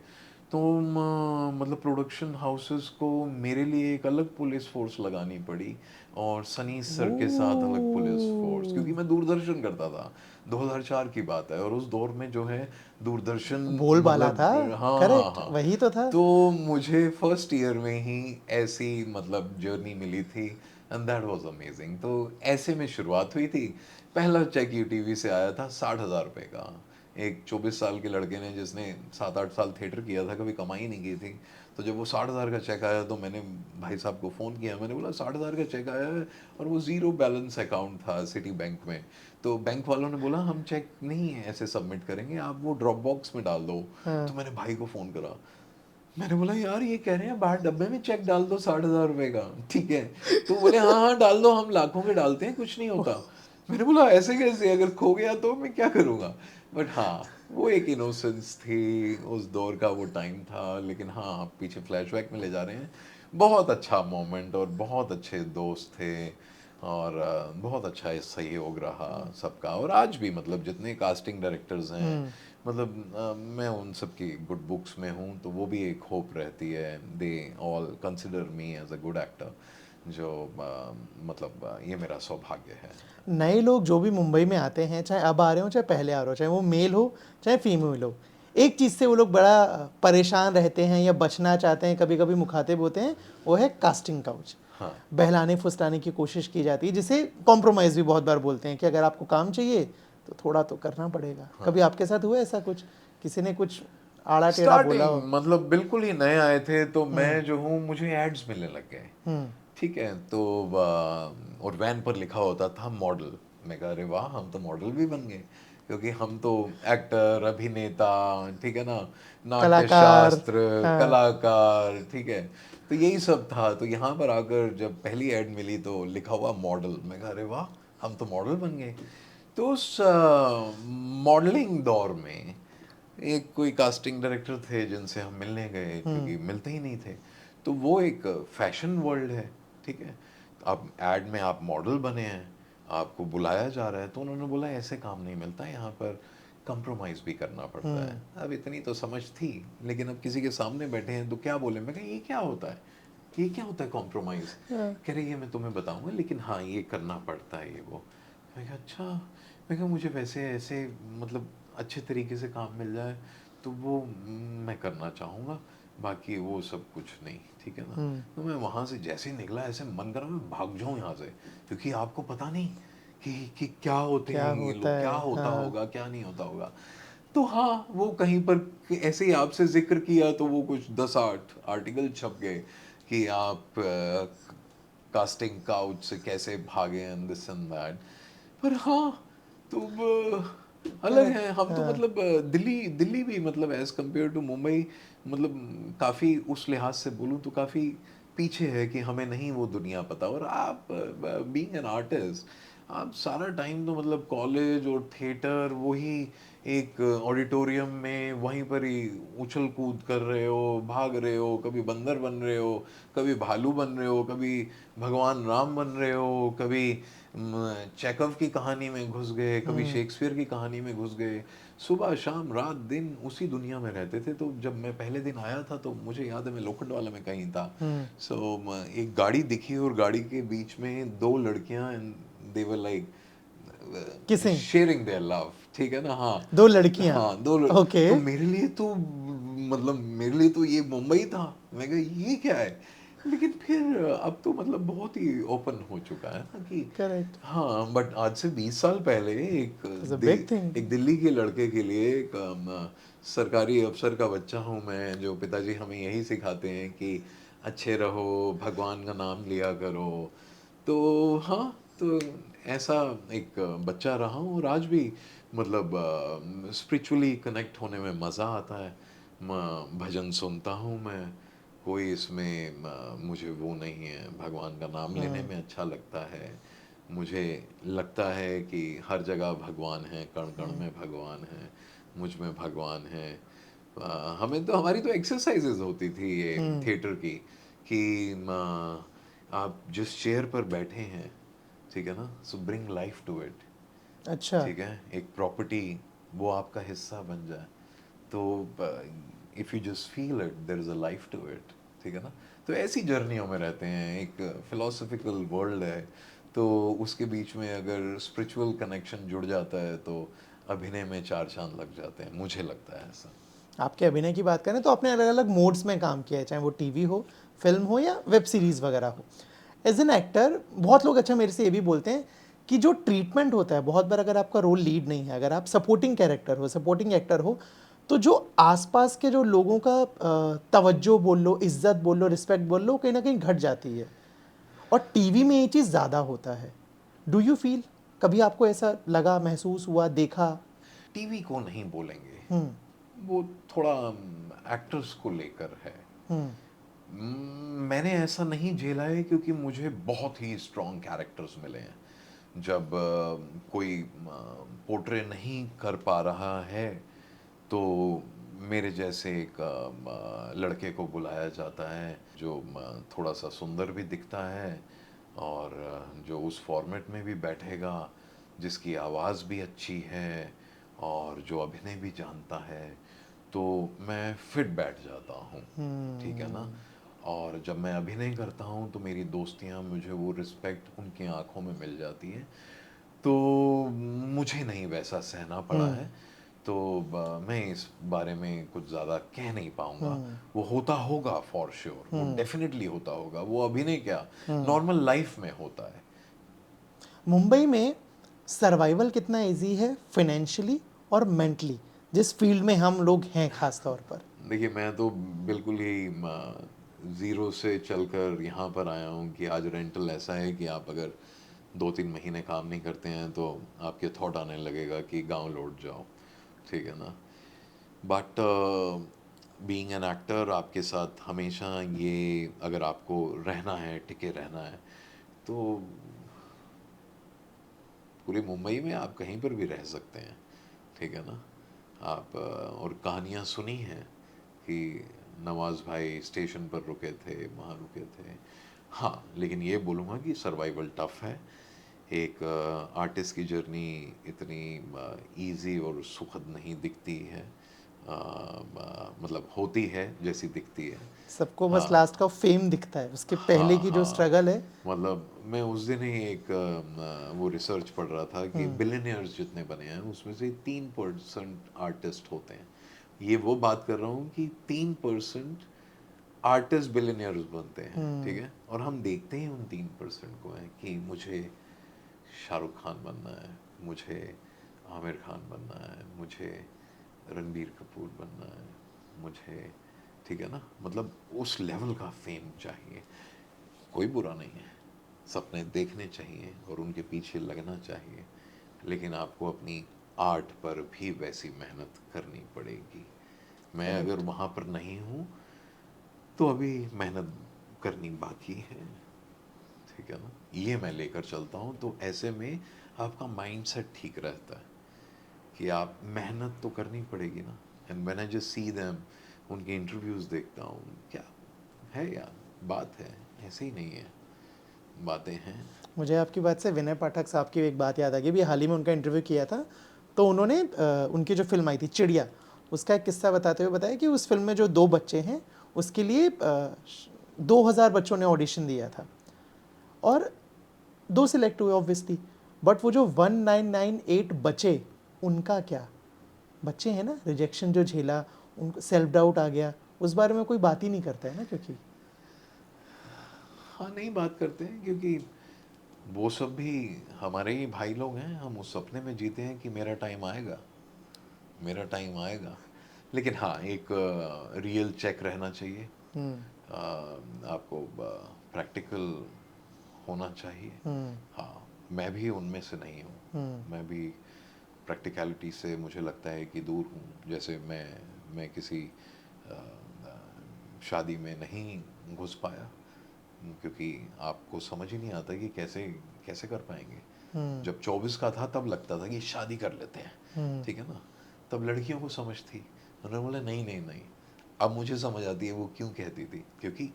तो मतलब प्रोडक्शन हाउसेस को मेरे लिए एक अलग पुलिस फोर्स लगानी पड़ी, और सनी सर के साथ अलग पुलिस फोर्स, क्योंकि मैं दूरदर्शन करता था। 2004 की बात है, और उस दौर में जो है दूरदर्शन, बोलबाला था। मतलब हाँ हाँ करेक्ट, हाँ। वही तो था। तो मुझे फर्स्ट ईयर में ही ऐसी मतलब जर्नी मिली थी, एंड दैट वाज अमेजिंग। तो ऐसे में शुरुआत हुई थी। पहला चेक यूटीवी से आया था 60,000 रुपये का, एक 24 साल के लड़के ने जिसने 7-8 साल थिएटर किया था, कभी कमाई नहीं की थी। तो जब वो 60,000 का चेक आया तो मैंने भाई साहब को फ़ोन किया, मैंने बोला 60,000 का चेक आया है, और वो ज़ीरो बैलेंस अकाउंट था सिटी बैंक में। तो बैंक वालों ने बोला हम चेक नहीं है ऐसे सबमिट करेंगे, आप वो ड्रॉप बॉक्स में डाल दो। तो हाँ। मैंने भाई को फ़ोन करा, मैंने बोला यार ये कह रहे हैं बाहर डब्बे में चेक डाल दो 60,000 रुपये का, ठीक है। तो बोले हाँ हाँ डाल दो, हम लाखों के डालते हैं, कुछ नहीं होता। मैंने बोला ऐसे कैसे, अगर खो गया तो मैं क्या करूँगा। बट हाँ, वो एक इनोसेंस थी, उस दौर का वो टाइम था। लेकिन हाँ, आप पीछे फ्लैशबैक में ले जा रहे हैं। बहुत अच्छा मोमेंट, और बहुत अच्छे दोस्त थे, और बहुत अच्छा सहयोग रहा सबका। और आज भी मतलब जितने कास्टिंग डायरेक्टर्स हैं, मतलब मैं उन सब की गुड बुक्स में हूँ, तो वो भी एक होप रहती है, they all consider me as a good actor, जो मतलब ये मेरा सौभाग्य है। नए लोग जो भी मुंबई में आते हैं, चाहे अब आ रहे हो चाहे पहले आ रहे हो, चाहे वो मेल हो चाहे फीमेल हो, एक चीज़ से वो लोग बड़ा परेशान रहते हैं या बचना चाहते हैं, कभी कभी मुखातिब होते हैं, वो है कास्टिंग काउच। हाँ बहलाने फुसलाने की कोशिश की जाती है, जिसे कॉम्प्रोमाइज़ भी बहुत बार बोलते हैं कि अगर आपको काम चाहिए तो थोड़ा तो करना पड़ेगा। कभी आपके साथ हुआ ऐसा कुछ, किसी ने कुछ आड़ा टेढ़ा बोला स्टार्टिंग हो? मतलब बिल्कुल ही नए आए थे, तो मैं जो हूँ मुझे एड्स मिलने लग गए, ठीक है। तो और वैन पर लिखा होता था मॉडल। मैं कहा अरे वाह, हम तो मॉडल भी बन गए, क्योंकि हम तो एक्टर, अभिनेता, ठीक है ना, नाट्य कलाकार। शास्त्र, हाँ। कलाकार, ठीक है। तो यही सब था। तो यहाँ पर आकर जब पहली ऐड मिली तो लिखा हुआ मॉडल, मैं कहा अरे वाह, हम तो मॉडल बन गए। तो उस मॉडलिंग दौर में एक कोई कास्टिंग डायरेक्टर थे जिनसे हम मिलने गए, क्योंकि मिलते ही नहीं थे। तो वो एक फैशन वर्ल्ड है, ठीक है। आप एड में आप मॉडल बने हैं, आपको बुलाया जा रहा है, तो उन्होंने बोला ऐसे काम नहीं मिलता, यहाँ पर कंप्रोमाइज़ भी करना पड़ता है। अब इतनी तो समझ थी, लेकिन अब किसी के सामने बैठे हैं तो क्या बोले। मैं कहा ये क्या होता है, ये क्या होता है कॉम्प्रोमाइज़। कह रही है मैं तुम्हें बताऊंगा, लेकिन हाँ ये करना पड़ता है ये वो। मैं कहा अच्छा। मैं कहा मुझे वैसे ऐसे मतलब अच्छे तरीके से काम मिल जाए तो वो मैं करना चाहूँगा, बाकी वो सब कुछ नहीं, ठीक है ना। तो मैं वहाँ से जैसे ही निकला, ऐसे मन करा मैं भाग जाऊँ यहाँ से, क्योंकि आपको पता नहीं कि क्या होते क्या हैं ये होता लोग, क्या है? होता हाँ। होगा क्या नहीं होता होगा। तो हाँ, वो कहीं पर ऐसे ही आपसे जिक्र किया तो वो कुछ 10-8 आर्टिकल छप गए कि आप कास्टिंग काउच से कैसे भागे, एंड दिस एंड दैट। पर हाँ, तो अलग करेक्ट। है हम तो। हाँ। मतलब दिल्ली दिल्ली भी मतलब एज कम्पेयर टू मुंबई, मतलब काफ़ी उस लिहाज से बोलूँ तो काफ़ी पीछे है, कि हमें नहीं वो दुनिया पता। और आप बीइंग एन आर्टिस्ट, आप सारा टाइम तो मतलब कॉलेज और थिएटर, वही एक ऑडिटोरियम में वहीं पर ही उछल कूद कर रहे हो, भाग रहे हो, कभी बंदर बन रहे हो, कभी भालू बन रहे हो, कभी भगवान राम बन रहे हो, कभी चेकव की कहानी में घुस गए, कभी शेक्सपियर की कहानी में घुस गए। सुबह शाम रात दिन उसी दुनिया में रहते थे। तो जब मैं पहले दिन आया था तो मुझे याद है मैं लोखंडवाला में कहीं था। सो एक गाड़ी दिखी और गाड़ी के बीच में दो लड़कियां, and they were like kissing, sharing their love, ठीक है ना। हाँ, दो लड़कियां, हाँ ओके, तो मेरे लिए तो मतलब मेरे लिए तो ये मुंबई था। मैं कहा ये क्या है, लेकिन फिर अब तो मतलब बहुत ही ओपन हो चुका है ना कि करेक्ट, हाँ। बट आज से 20 साल पहले इट्स अ बिग थिंग। एक दिल्ली के लड़के के लिए एक सरकारी अफसर का बच्चा हूँ मैं, जो पिताजी हमें यही सिखाते हैं कि अच्छे रहो, भगवान का नाम लिया करो। तो हाँ, तो ऐसा एक बच्चा रहा हूँ और आज भी मतलब स्पिरिचुअली कनेक्ट होने में मज़ा आता है। भजन सुनता हूँ मैं, कोई इसमें मुझे वो नहीं है, भगवान का नाम लेने में अच्छा लगता है। मुझे लगता है कि हर जगह भगवान है, कण कण में भगवान है, मुझ में भगवान है। हमें तो हमारी तो एक्सरसाइजेज होती थी ये थिएटर की, कि आप जिस चेयर पर बैठे हैं, ठीक है ना, so bring life to it. अच्छा, ठीक है, एक प्रॉपर्टी वो आपका हिस्सा बन जाए। तो if you just feel it, there is a life to it. ठीक है ना। तो ऐसी जर्नियों में रहते हैं, एक फिलोसफिकल वर्ल्ड है, तो उसके बीच में अगर स्पिरिचुअल कनेक्शन जुड़ जाता है तो अभिनय में चार चांद लग जाते हैं, मुझे लगता है ऐसा। आपके अभिनय की बात करें तो आपने अलग अलग मोड्स में काम किया है, चाहे वो टीवी हो, फिल्म हो या वेब सीरीज़ वगैरह हो। एज एन एक्टर बहुत लोग अच्छा मेरे से ये भी बोलते हैं कि जो ट्रीटमेंट होता है बहुत बार, अगर आपका रोल लीड नहीं है, अगर आप सपोर्टिंग कैरेक्टर हो, सपोर्टिंग एक्टर हो, तो जो आसपास के जो लोगों का तवज्जो बोल लो, इज्जत बोल लो, रिस्पेक्ट बोल लो, कहीं ना कहीं घट जाती है। और टीवी में ये चीज़ ज़्यादा होता है। डू यू फील, कभी आपको ऐसा लगा, महसूस हुआ, देखा? टीवी को नहीं बोलेंगे, वो थोड़ा एक्टर्स को लेकर है। मैंने ऐसा नहीं झेला है क्योंकि मुझे बहुत ही स्ट्रॉन्ग कैरेक्टर्स मिले हैं। जब कोई पोर्ट्रे नहीं कर पा रहा है तो मेरे जैसे एक लड़के को बुलाया जाता है जो थोड़ा सा सुंदर भी दिखता है, और जो उस फॉर्मेट में भी बैठेगा, जिसकी आवाज़ भी अच्छी है और जो अभिनय भी जानता है, तो मैं फिट बैठ जाता हूँ। ठीक है ना। और जब मैं अभिनय करता हूँ तो मेरी दोस्तियाँ, मुझे वो रिस्पेक्ट उनकी आंखों में मिल जाती है। तो मुझे नहीं वैसा सहना पड़ा है। तो मैं इस बारे में कुछ ज़्यादा कह नहीं पाऊंगा। वो होता होगा फॉर श्योर, वो डेफिनेटली होता होगा, वो अभिनय क्या नॉर्मल लाइफ में होता है। मुंबई में सर्वाइवल कितना इजी है फाइनेंशियली और मेंटली, जिस फील्ड में हम लोग हैं खास तौर पर? देखिए, मैं तो बिल्कुल ही ज़ीरो से चलकर यहाँ पर आया हूँ कि आज रेंटल ऐसा है कि आप अगर 2-3 महीने काम नहीं करते हैं तो आपके थॉट आने लगेगा कि गांव लौट जाओ। ठीक है ना। बट बीइंग एन एक्टर, आपके साथ हमेशा ये, अगर आपको रहना है, टिके रहना है, तो पूरी मुंबई में आप कहीं पर भी रह सकते हैं। ठीक है ना। आप और कहानियाँ सुनी हैं कि नवाज भाई स्टेशन पर रुके थे, वहाँ रुके थे। हाँ, लेकिन ये बोलूँगा कि सर्वाइवल टफ है। एक आर्टिस्ट की जर्नी इतनी इजी और सुखद नहीं दिखती है। मतलब होती है जैसी दिखती है। सबको बस हाँ, लास्ट का फेम दिखता है, उसके पहले हाँ, की जो हाँ। स्ट्रगल है। मतलब मैं उस दिन ही एक वो रिसर्च पढ़ रहा था कि बिलियनियर्स जितने बने हैं उसमें से 3% आर्टिस्ट होते हैं। ये वो बात कर रहा हूँ कि 3% आर्टिस्ट बिलियनियर्स बनते हैं। ठीक है। और हम देखते ही उन 3% को हैं कि मुझे शाहरुख खान बनना है, मुझे आमिर खान बनना है, मुझे रणबीर कपूर बनना है, मुझे, ठीक है ना, मतलब उस लेवल का फेम चाहिए। कोई बुरा नहीं है, सपने देखने चाहिए और उनके पीछे लगना चाहिए, लेकिन आपको अपनी आर्ट पर भी वैसी मेहनत करनी पड़ेगी। मैं अगर करेक्ट। वहाँ पर नहीं हूँ तो अभी मेहनत करनी बाकी है। ठीक है ना, ये मैं लेकर चलता हूँ। तो ऐसे में आपका माइंडसेट ठीक रहता है कि आप मेहनत तो करनी पड़ेगी ना। And when I just see them, उनके इंटरव्यूज़ देखता हूँ, क्या है यार, बात है, ऐसे ही नहीं है, बातें हैं। मुझे आपकी बात से विनय पाठक साहब की एक बात याद आ गई। अभी हाल ही में उनका इंटरव्यू किया था, तो उन्होंने उनकी जो फिल्म आई थी चिड़िया, उसका एक किस्सा बताते हुए बताया कि उस फिल्म में जो 2 बच्चे हैं उसके लिए 2000 बच्चों ने ऑडिशन दिया था और 2 सिलेक्ट हुए ऑब्वियसली, बट वो जो 1998 बचे, उनका क्या? बच्चे हैं ना, रिजेक्शन जो झेला, उनको सेल्फ डाउट आ गया, उस बारे में कोई बात ही नहीं करता है ना, क्योंकि हाँ, नहीं बात करते हैं, क्योंकि वो सब भी हमारे ही भाई लोग हैं। हम उस सपने में जीते हैं कि मेरा टाइम आएगा, मेरा टाइम आएगा। लेकिन हाँ, एक रियल चेक रहना चाहिए। आपको प्रैक्टिकल होना चाहिए। हाँ, मैं भी उनमें से नहीं हूँ। मैं भी प्रैक्टिकलिटी से मुझे लगता है कि दूर हूँ। जैसे मैं किसी अ, अ, शादी में नहीं घुस पाया, क्योंकि आपको समझ ही नहीं आता कि कैसे कैसे कर पाएंगे। जब 24 का था तब लगता था कि शादी कर लेते हैं, ठीक है ना, तब लड़कियों को समझ थी। उन्होंने बोला नहीं नहीं नहीं। अब मुझे समझ आती है वो क्यों कहती थी, क्योंकि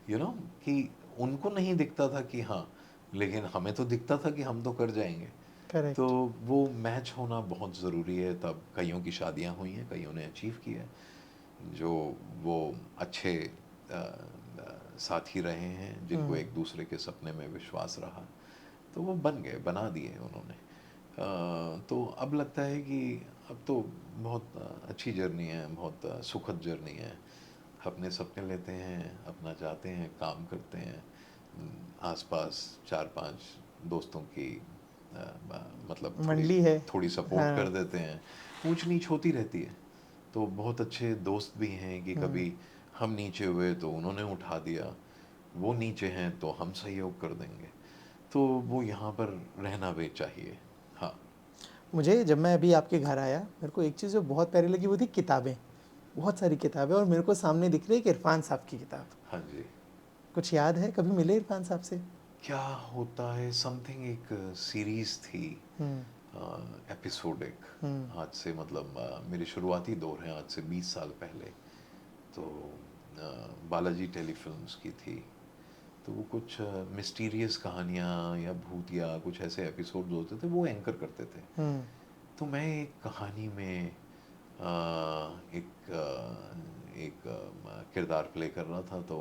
यू नो कि उनको नहीं दिखता था कि हाँ, लेकिन हमें तो दिखता था कि हम तो कर जाएंगे। तो करेक्ट। वो मैच होना बहुत ज़रूरी है। तब कईयों की शादियां हुई हैं, कईयों ने अचीव किया है, जो वो अच्छे साथी रहे हैं, जिनको एक दूसरे के सपने में विश्वास रहा, तो वो बन गए, बना दिए उन्होंने। तो अब लगता है कि अब तो बहुत अच्छी जर्नी है, बहुत सुखद जर्नी है। अपने सपने लेते हैं, अपना जाते हैं, काम करते हैं, आसपास 4-5 दोस्तों की मतलब थोड़ी मंडली है। थोड़ी सपोर्ट कर हाँ। देते हैं। ऊंच नीच होती रहती है, तो बहुत अच्छे दोस्त भी हैं कि कभी हम नीचे हुए तो उन्होंने उठा दिया, वो नीचे हैं तो हम सहयोग कर देंगे। तो वो यहाँ पर रहना भी चाहिए। हाँ। मुझे जब मैं अभी आपके घर आया, मेरे को एक चीज़ जो बहुत प्यारी लगी वो थी किताबें। बहुत सारी किताबें, और मेरे को सामने दिख रही है एक इरफान साहब की किताब। हाँ जी। कुछ याद है, कभी मिले इरफान साहब से? क्या होता है समथिंग, एक सीरीज थी, एपिसोडिक। आज से मतलब मेरे शुरुआती दौर हैं, आज से 20 साल पहले। तो बालाजी टेलीफिल्म्स की थी। तो वो कुछ मिस्टीरियस कहानियाँ या भूतिया कुछ ऐसे एपिसोड्स होते थे, वो एंकर करते थे। तो मैं एक कहानी में एक किरदार प्ले कर रहा था। तो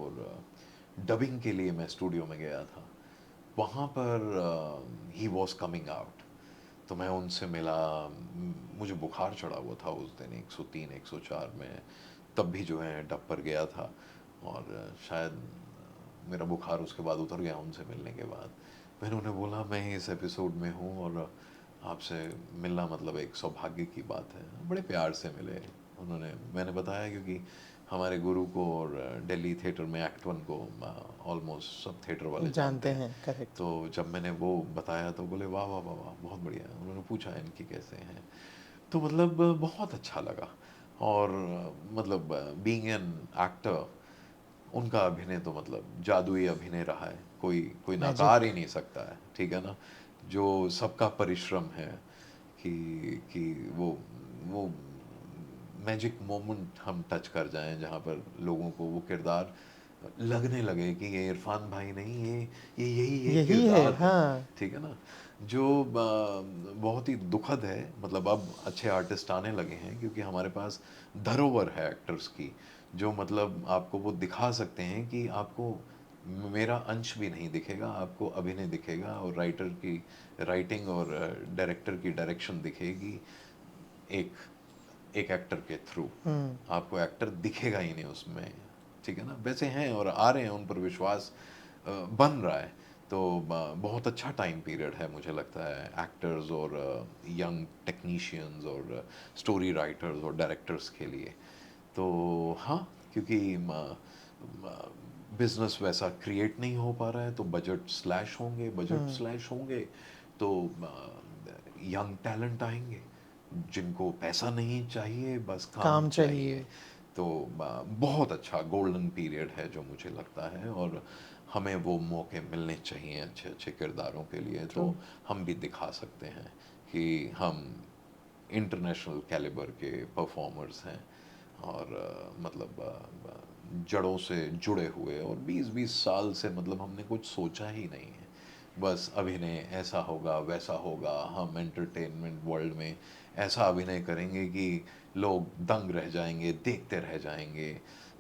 डबिंग के लिए मैं स्टूडियो में गया था। वहाँ पर ही वॉज कमिंग आउट। तो मैं उनसे मिला। मुझे बुखार चढ़ा हुआ था उस दिन, 103 104 में, तब भी जो है डब पर गया था। और शायद मेरा बुखार उसके बाद उतर गया उनसे मिलने के बाद। मैंने उन्हें बोला मैं इस एपिसोड में हूँ और आपसे मिलना मतलब एक सौभाग्य की बात है। बड़े प्यार से मिले उन्होंने। मैंने बताया क्योंकि हमारे गुरु को और दिल्ली थिएटर में एक्ट वन को ऑलमोस्ट सब थिएटर वाले जानते जानते हैं। हैं, करेक्ट। तो जब मैंने वो बताया तो बोले वाह वाह वाह वाह, बहुत बढ़िया। उन्होंने पूछा इनकी कैसे हैं, तो मतलब बहुत अच्छा लगा। और मतलब बीइंग एन एक्टर, उनका अभिनय तो मतलब जादुई अभिनय रहा है, कोई कोई नकार मैजिक। ही नहीं सकता है, ठीक है ना। जो सबका परिश्रम है कि वो मैजिक मोमेंट हम टच कर जाएं, जहाँ पर लोगों को वो किरदार लगने लगे कि ये इरफान भाई नहीं, ये यही एक यही है, किरदार है, हाँ। ठीक है ना। जो बहुत ही दुखद है। मतलब अब अच्छे आर्टिस्ट आने लगे हैं, क्योंकि हमारे पास धरोहर है एक्टर्स की, जो मतलब आपको वो दिखा सकते हैं कि आपको मेरा अंश भी नहीं दिखेगा, आपको अभिनय दिखेगा और राइटर की राइटिंग और डायरेक्टर की डायरेक्शन दिखेगी एक एक एक्टर के थ्रू। आपको एक्टर दिखेगा ही नहीं उसमें, ठीक है ना। वैसे हैं और आ रहे हैं, उन पर विश्वास बन रहा है। तो बहुत अच्छा टाइम पीरियड है मुझे लगता है एक्टर्स और यंग टेक्नीशियंस और स्टोरी राइटर्स और डायरेक्टर्स के लिए। तो हाँ, क्योंकि बिजनेस वैसा क्रिएट नहीं हो पा रहा है, तो बजट स्लैश होंगे, तो यंग टैलेंट आएंगे जिनको पैसा नहीं चाहिए, बस काम काम चाहिए। चाहिए। तो बहुत अच्छा गोल्डन पीरियड है जो मुझे लगता है। और हमें वो मौके मिलने चाहिए अच्छे अच्छे किरदारों के लिए, तो हम भी दिखा सकते हैं कि हम इंटरनेशनल कैलिबर के परफॉर्मर्स हैं और मतलब जड़ों से जुड़े हुए, और 20-20 साल से मतलब हमने कुछ सोचा ही नहीं है, बस अभिनय ऐसा होगा वैसा होगा, हम एंटरटेनमेंट वर्ल्ड में ऐसा अभिनय करेंगे कि लोग दंग रह जाएंगे, देखते रह जाएंगे।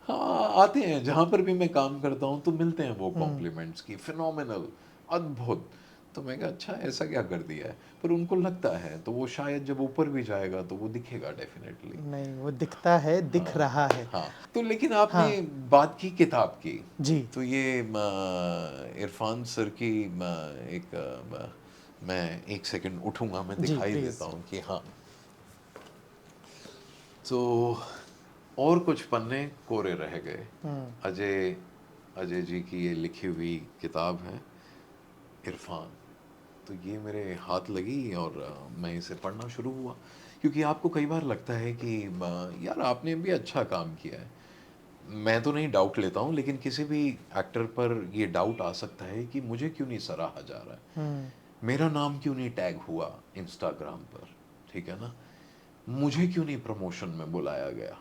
हाँ, आते हैं जहाँ पर भी मैं काम करता हूँ तो मिलते हैं वो कॉम्प्लीमेंट्स की, फिनोमिनल, अद्भुत। तो मैं कहा अच्छा ऐसा क्या कर दिया है, पर उनको लगता है, तो वो शायद जब ऊपर भी जाएगा तो वो दिखेगा डेफिनेटली। नहीं, वो दिखता है, दिख हाँ रहा है। हाँ। तो लेकिन आपने हाँ बात की किताब की, जी तो ये इरफान सर की एक मैं एक सेकंड उठूंगा, मैं जी दिखाई प्लीज। देता हूँ कि हाँ। तो और कुछ पन्ने कोरे रह गए, अजय अजय जी की ये लिखी हुई किताब है इरफान। तो ये मेरे हाथ लगी और मैं इसे पढ़ना शुरू हुआ, क्योंकि आपको कई बार लगता है कि यार आपने भी अच्छा काम किया है। मैं तो नहीं डाउट लेता हूँ, लेकिन किसी भी एक्टर पर ये डाउट आ सकता है कि मुझे क्यों नहीं सराहा जा रहा है, मेरा नाम क्यों नहीं टैग हुआ इंस्टाग्राम पर, ठीक है ना, मुझे क्यों नहीं प्रमोशन में बुलाया गया,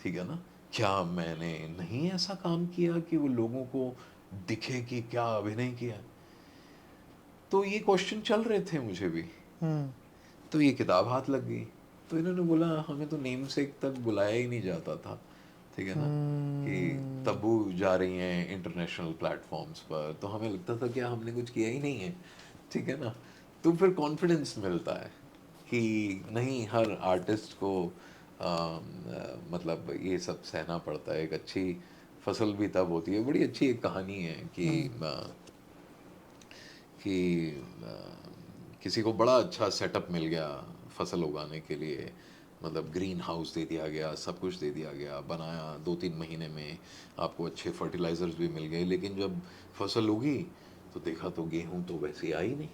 ठीक है ना, क्या मैंने नहीं ऐसा काम किया कि वो लोगों को दिखे कि क्या अभिनय किया है? तो ये क्वेश्चन चल रहे थे मुझे भी। तो ये किताब हाथ लग गई, तो इन्होंने बोला हमें तो नेम से तक बुलाया ही नहीं जाता था, ठीक है ना, कि तब्बू जा रही हैं इंटरनेशनल प्लेटफॉर्म्स पर, तो हमें लगता था क्या हमने कुछ किया ही नहीं है, ठीक है ना। तो फिर कॉन्फिडेंस मिलता है कि नहीं, हर आर्टिस्ट को मतलब ये सब सहना पड़ता है। एक अच्छी फसल भी तब होती है, बड़ी अच्छी एक कहानी है कि किसी को बड़ा अच्छा सेटअप मिल गया फसल उगाने के लिए, मतलब ग्रीन हाउस दे दिया गया, सब कुछ दे दिया गया, बनाया 2-3 महीने में, आपको अच्छे फर्टिलाइजर्स भी मिल गए, लेकिन जब फसल उगी तो देखा तो गेहूं तो वैसे आई नहीं।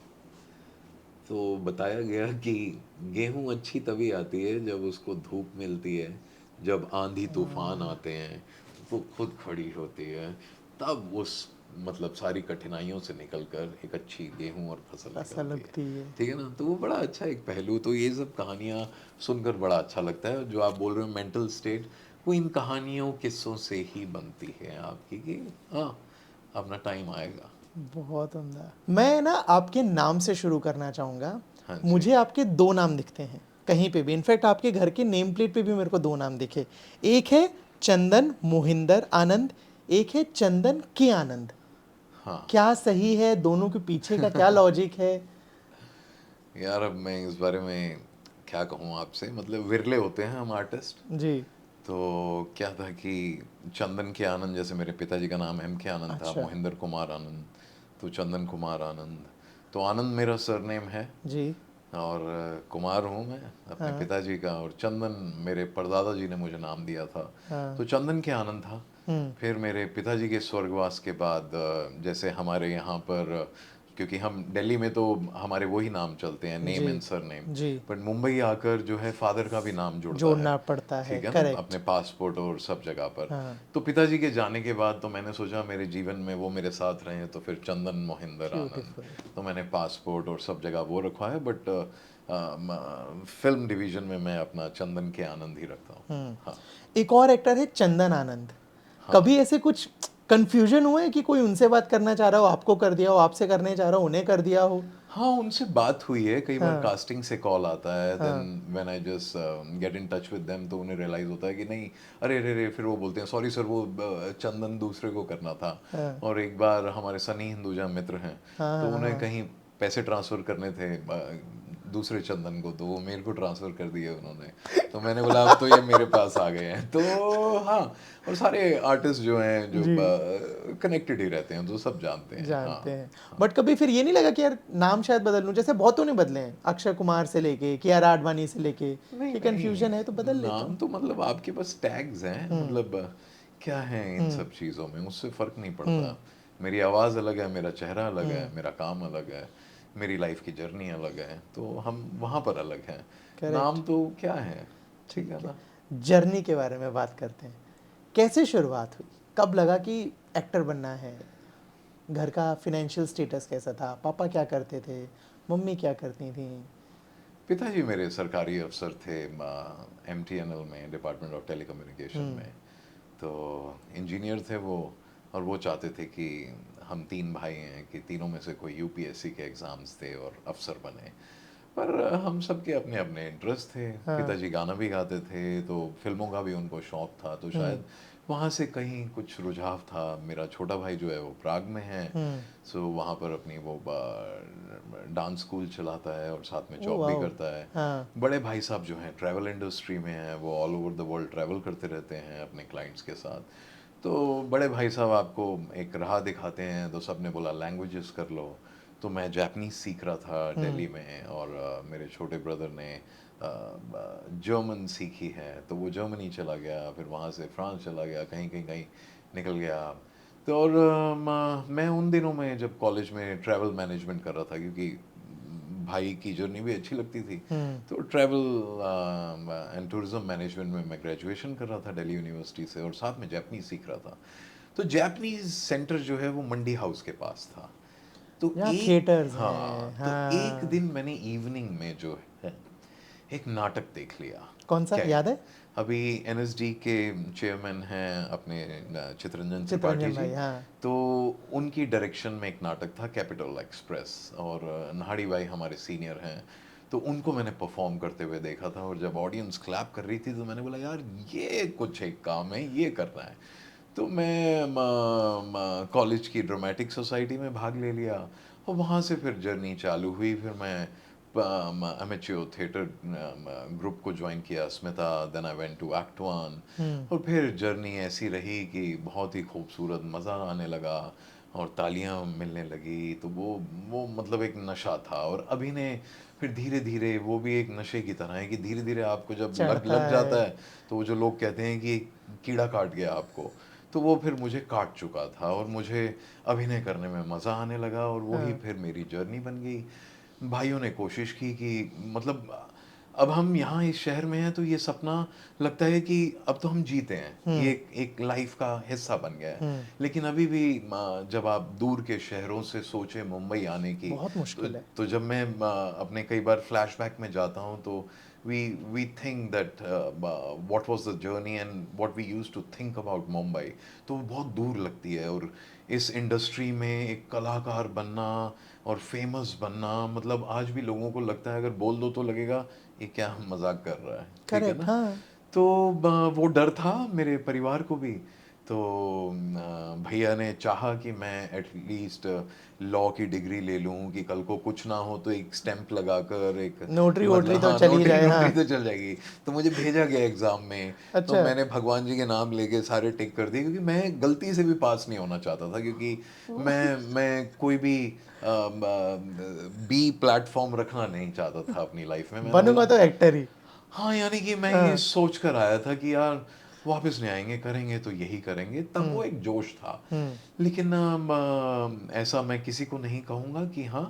तो बताया गया कि गेहूं अच्छी तभी आती है जब उसको धूप मिलती है, जब आंधी तूफान आते हैं वो खुद खड़ी होती है, तब उस मतलब सारी कठिनाइयों से निकलकर एक अच्छी गेहूं और फसल फसल निकलती है, उगती है। ठीक है ना। तो वो बड़ा अच्छा एक पहलू, तो ये सब कहानियाँ सुनकर बड़ा अच्छा लगता है। जो आप बोल रहे हो मेंटल स्टेट, वो इन कहानियों किस्सों से ही बनती है आपकी, कि हाँ अपना टाइम आएगा। बहुत उम्दा। मैं ना आपके नाम से शुरू करना चाहूँगा। हाँ जी। मुझे आपके दो नाम दिखते हैं कहीं पे भी, इनफैक्ट आपके घर के नेम प्लेट पे भी मेरे को दो नाम दिखे। एक है चंदन मोहिंदर आनंद, एक है चंदन के आनंद। हाँ क्या सही है? दोनों के पीछे का क्या लॉजिक है? यार, अब मैं इस बारे में क्या कहूँ आपसे, मतलब विरले होते हैं हम आर्टिस्ट। जी। तो क्या था कि चंदन के आनंद, जैसे मेरे पिताजी का नाम एम के आनंद था, अच्छा। मोहिंदर कुमार आनंद, तो चंदन कुमार आनंद। तो आनंद मेरा सरनेम है, जी। और कुमार हूँ मैं अपने हाँ पिताजी का, और चंदन मेरे परदादा जी ने मुझे नाम दिया था, हाँ। तो चंदन के आनंद था। फिर मेरे पिताजी के स्वर्गवास के बाद जैसे हमारे यहाँ पर क्योंकि हम दिल्ली में तो हमारे वही नाम चलते हैं, नेम जी। एंड सरनेम, जी। बट मुंबई आकर जो है फादर का भी नाम जुड़ता है, जोड़ना पड़ता है, ठीक है ना, करेक्ट। अपने पासपोर्ट और सब जगह पर। हाँ। तो पिताजी के जाने के बाद तो मैंने सोचा मेरे जीवन में वो मेरे साथ रहे, तो फिर चंदन मोहिंदर आनंद, ब्यूटीफुल। तो मैंने पासपोर्ट और सब जगह वो रखवा है, बट फिल्म डिवीजन में मैं अपना चंदन के आनंद ही रखता हूँ। हाँ एक और एक्टर है चंदन आनंद। हाँ कभी ऐसे कुछ कंफ्यूजन हुआ है कि कोई उनसे बात करना चाह रहा हो, आपको कर दिया हो, आपसे करने चाह रहा हो, उन्हें कर दिया हो? हाँ, उनसे बात हुई है कई बार, हाँ कास्टिंग से कॉल आता है, देन हाँ when I just get in touch with them, तो उन्हें रियलाइज होता है कि नहीं, अरे अरे अरे, फिर वो बोलते हैं सॉरी सर, वो चंदन दूसरे को करना था। हाँ और एक बार हमारे सनी हिंदुजा मित्र हैं, हाँ तो हाँ उन्हें हाँ। कहीं पैसे ट्रांसफर करने थे दूसरे चंदन को, तो वो मेरे को ट्रांसफर कर दिए उन्होंने। तो मैंने बोला अब तो ये मेरे पास आ गए हैं, तो हाँ। और सारे आर्टिस्ट जो हैं जो जी। कनेक्टेड ही रहते हैं, तो सब जानते हैं। जानते हाँ हैं। बट कभी फिर ये नहीं लगा कि यार नाम शायद बदल लूं? जैसे बहुतों ने बदले हैं, अक्षय कुमार से लेके कियारा आडवाणी से लेके, नहीं कि नहीं, कंफ्यूजन है तो बदल लेता नाम हूँ। तो मतलब आपके पास टैग्स हैं, मतलब क्या है इन सब चीज़ों में, उससे फर्क नहीं पड़ता। मेरी आवाज़ अलग है, मेरा चेहरा अलग है, मेरा काम अलग है, मेरी लाइफ की जर्नी अलग है, तो हम वहाँ पर अलग हैं। करेक्ट। नाम तो क्या है, ठीक है ठीक है। ना। जर्नी के बारे में बात करते हैं। कैसे शुरुआत हुई? कब लगा कि एक्टर बनना है? घर का फिनेंशियल स्टेटस कैसा था, पापा क्या करते थे, मम्मी क्या करती थी? पिताजी मेरे सरकारी अफसर थे MTNL में, डिपार्टमेंट ऑफ टेलीकम्युनिकेशन में। तो इंजीनियर थे वो, और वो चाहते थे कि हम तीन भाई हैं कि तीनों में से कोई UPSC के एग्ज़ाम्स दे और अफसर बने। पर हम सब के अपने अपने इंटरेस्ट थे। हाँ। पिताजी गाना भी गाते थे, तो फिल्मों का भी उनको शौक था, तो शायद वहाँ से कहीं कुछ रुझाव था। मेरा छोटा भाई जो है वो प्राग में है, सो वहाँ पर अपनी वो डांस स्कूल चलाता है और साथ में ओ जॉब भी वाओ। करता है। हाँ। बड़े भाई साहब जो हैं ट्रैवल इंडस्ट्री में हैं, वो all over the world travel करते रहते हैं अपने क्लाइंट्स के साथ। तो बड़े भाई साहब आपको एक राह दिखाते हैं, तो सबने बोला लैंग्वेजेस कर लो। तो मैं जापानीज सीख रहा था दिल्ली में, और मेरे छोटे ब्रदर ने जर्मन सीखी है, तो वो जर्मनी चला गया, फिर वहाँ से फ्रांस चला गया, कहीं कहीं कहीं निकल गया। तो और मैं उन दिनों में जब कॉलेज में ट्रैवल मैनेजमेंट कर रहा था, क्योंकि भाई की जर्नी भी अच्छी लगती थी, तो ट्रैवल एंड टूरिज्म मैनेजमेंट में मैं ग्रेजुएशन कर रहा था दिल्ली यूनिवर्सिटी से, और साथ में जापानीज सीख रहा था। तो जापानीज सेंटर जो है वो मंडी हाउस के पास था। तो यहाँ एक थिएटर्स हैं, हाँ, तो एक हाँ। दिन मैंने इवनिंग में जो है एक नाटक देख लिया। कौन सा क्या है, याद है? अभी NSD के चेयरमैन हैं अपने चित्ररंजन त्रिपाठी चित्ररंजन जी। भाई, हाँ। तो उनकी डायरेक्शन में एक नाटक था कैपिटल एक्सप्रेस, और नाहड़ी भाई हमारे सीनियर हैं, तो उनको मैंने परफॉर्म करते हुए देखा था। और जब ऑडियंस क्लैप कर रही थी, तो मैंने बोला यार ये कुछ एक काम है, ये करना है। तो मैं कॉलेज की ड्रामेटिक सोसाइटी में भाग ले लिया, और वहाँ से फिर जर्नी चालू हुई। फिर मैं अमेच्योर थिएटर ग्रुप को ज्वाइन किया, Smita, then I went to act one. और फिर जर्नी ऐसी रही कि बहुत ही खूबसूरत, मज़ा आने लगा और तालियां मिलने लगी। तो वो मतलब एक नशा था, और अभिनय फिर धीरे धीरे वो भी एक नशे की तरह है कि धीरे धीरे आपको जब लग चढ़ता लग है। जाता है, तो वो जो लोग कहते हैं कि कीड़ा काट गया आपको, तो वो फिर मुझे काट चुका था, और मुझे अभिनय करने में मज़ा आने लगा, और वही हाँ। फिर मेरी जर्नी बन गई। भाइयों ने कोशिश की कि मतलब अब हम यहाँ इस शहर में हैं, तो ये सपना लगता है कि अब तो हम जीते हैं, ये एक लाइफ का हिस्सा बन गया है। लेकिन अभी भी जब आप दूर के शहरों से सोचे मुंबई आने की, बहुत तो मुश्किल है। तो जब मैं अपने कई बार फ्लैशबैक में जाता हूँ, तो we think that what was the journey and what we used to think about Mumbai, तो वो बहुत दूर लगती है। और इस इंडस्ट्री में एक कलाकार बनना और फेमस बनना, मतलब आज भी लोगों को लगता है अगर बोल दो तो लगेगा ये क्या मजाक कर रहा है, ठीक है करेक्ट, ना। हाँ। तो वो डर था मेरे परिवार को भी। तो भैया ने चाहा कि मैं एटलीस्ट लॉ की डिग्री ले लूं, कि कल को कुछ ना हो तो एक स्टैंप लगाकर एक नोटरी मतलब, वोटरी तो हाँ, चली नोटरी जाए, हाँ। नोटरी तो चल जाएगी। तो मुझे भेजा गया एग्जाम में, तो अच्छा। मैंने भगवान जी के नाम लेके सारे टिक कर दिए, क्योंकि मैं गलती से भी पास नहीं होना चाहता था, क्योंकि मैं कोई भी बी प्लेटफॉर्म रखना नहीं चाहता था अपनी लाइफ में। मैंने बनूंगा बोला तो एक्टर ही। हाँ, यानी कि मैं ये हाँ। सोच कर आया था कि यार वापस नहीं आएंगे, करेंगे तो यही करेंगे, तब वो एक जोश था। लेकिन ऐसा मैं किसी को नहीं कहूँगा कि हाँ,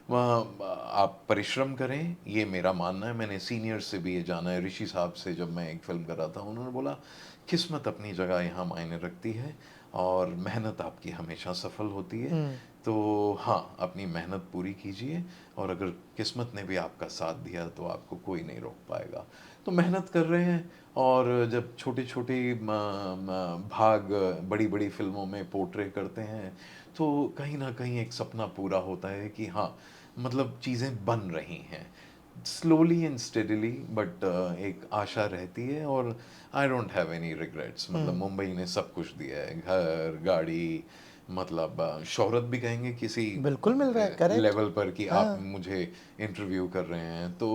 आप परिश्रम करें, ये मेरा मानना है। मैंने सीनियर से भी ये जाना है, ऋषि साहब से जब मैं एक फिल्म कर रहा था, उन्होंने बोला किस्मत अपनी जगह यहाँ मायने रखती है, और मेहनत आपकी हमेशा सफल होती है। तो हाँ, अपनी मेहनत पूरी कीजिए, और अगर किस्मत ने भी आपका साथ दिया तो आपको कोई नहीं रोक पाएगा। तो मेहनत कर रहे हैं, और जब छोटे छोटे भाग बड़ी बड़ी फिल्मों में पोर्ट्रे करते हैं, तो कहीं ना कहीं एक सपना पूरा होता है कि हाँ, मतलब चीज़ें बन रही हैं स्लोली एंड स्टेडीली, बट एक आशा रहती है। और I don't have any regrets, मतलब मुंबई ने सब कुछ दिया है, घर, गाड़ी, मतलब शोहरत भी कहेंगे किसी बिल्कुल मिल रहा है, करेक्ट। लेवल पर कि आप हाँ। मुझे इंटरव्यू कर रहे हैं। तो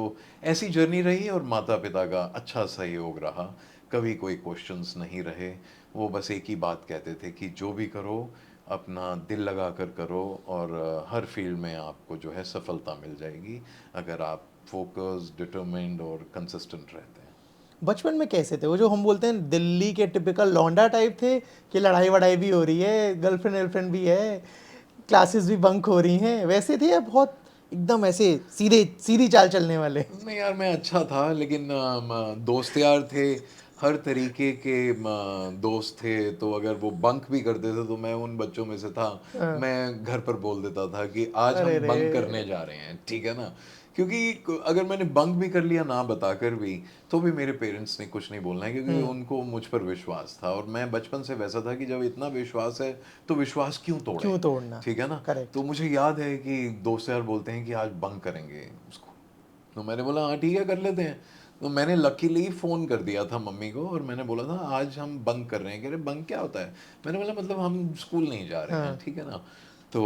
ऐसी जर्नी रही, और माता पिता का अच्छा सहयोग रहा, कभी कोई क्वेश्चंस नहीं रहे। वो बस एक ही बात कहते थे कि जो भी करो अपना दिल लगा कर करो, और हर फील्ड में आपको जो है सफलता मिल जाएगी, अगर आप फोकस, डिटरमिन्ड और कंसिस्टेंट रहते हैं। बचपन में कैसे थे वो, जो हम बोलते हैं दिल्ली के टिपिकल लौंडा टाइप थे, कि लड़ाई वड़ाई भी हो रही है, गर्लफ्रेंड गर्लफ्रेंड भी है, क्लासेस भी बंक हो रही हैं, वैसे थे या बहुत एकदम ऐसे सीधे सीधी चाल चलने वाले? नहीं यार, मैं अच्छा था, लेकिन दोस्त यार थे, हर तरीके के दोस्त थे, तो अगर वो बंक भी करते थे तो मैं उन बच्चों में से था। हाँ। मैं घर पर बोल देता था कि आज अरे हम रे! बंक करने जा रहे हैं, ठीक है ना? क्योंकि अगर मैंने बंक भी कर लिया ना बताकर भी, तो भी मेरे पेरेंट्स ने कुछ नहीं बोलना है, क्योंकि हुँ, उनको मुझ पर विश्वास था। और मैं बचपन से वैसा था कि जब इतना विश्वास है तो विश्वास क्यों तोड़ें, क्यों तोड़ना? ठीक है ना? करेक्ट। तो मुझे याद है कि दोस्त यार बोलते हैं कि आज बंक करेंगे उसको, तो मैंने बोला हाँ ठीक है कर लेते हैं। तो मैंने लकीली फ़ोन कर दिया था मम्मी को और मैंने बोला था आज हम बंक कर रहे हैं। कह रहे बंक क्या होता है? मैंने बोला मतलब हम स्कूल नहीं जा रहे हैं, हाँ, ठीक है ना? तो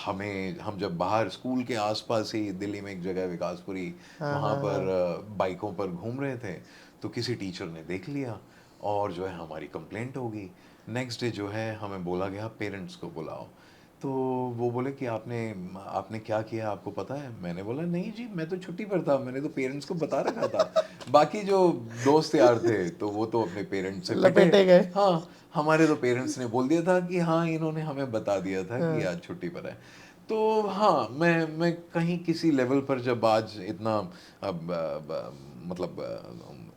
हम जब बाहर स्कूल के आसपास ही दिल्ली में एक जगह है विकासपुरी, हाँ, वहाँ हाँ, पर हाँ। बाइकों पर घूम रहे थे, तो किसी टीचर ने देख लिया और जो है हमारी कंप्लेंट हो गई। नेक्स्ट डे जो है हमें बोला गया पेरेंट्स को बुलाओ। तो वो बोले कि आपने आपने क्या किया आपको पता है? मैंने बोला नहीं जी मैं तो छुट्टी पर था, मैंने तो पेरेंट्स को बता रखा था। बाकी जो दोस्त यार थे तो वो तो अपने पेरेंट्स से पिटे। लपेटे गए। हाँ, हमारे तो पेरेंट्स ने बोल दिया था कि हाँ इन्होंने हमें बता दिया था कि हाँ, आज छुट्टी पर है। तो हाँ, मैं कहीं किसी लेवल पर जब आज इतना मतलब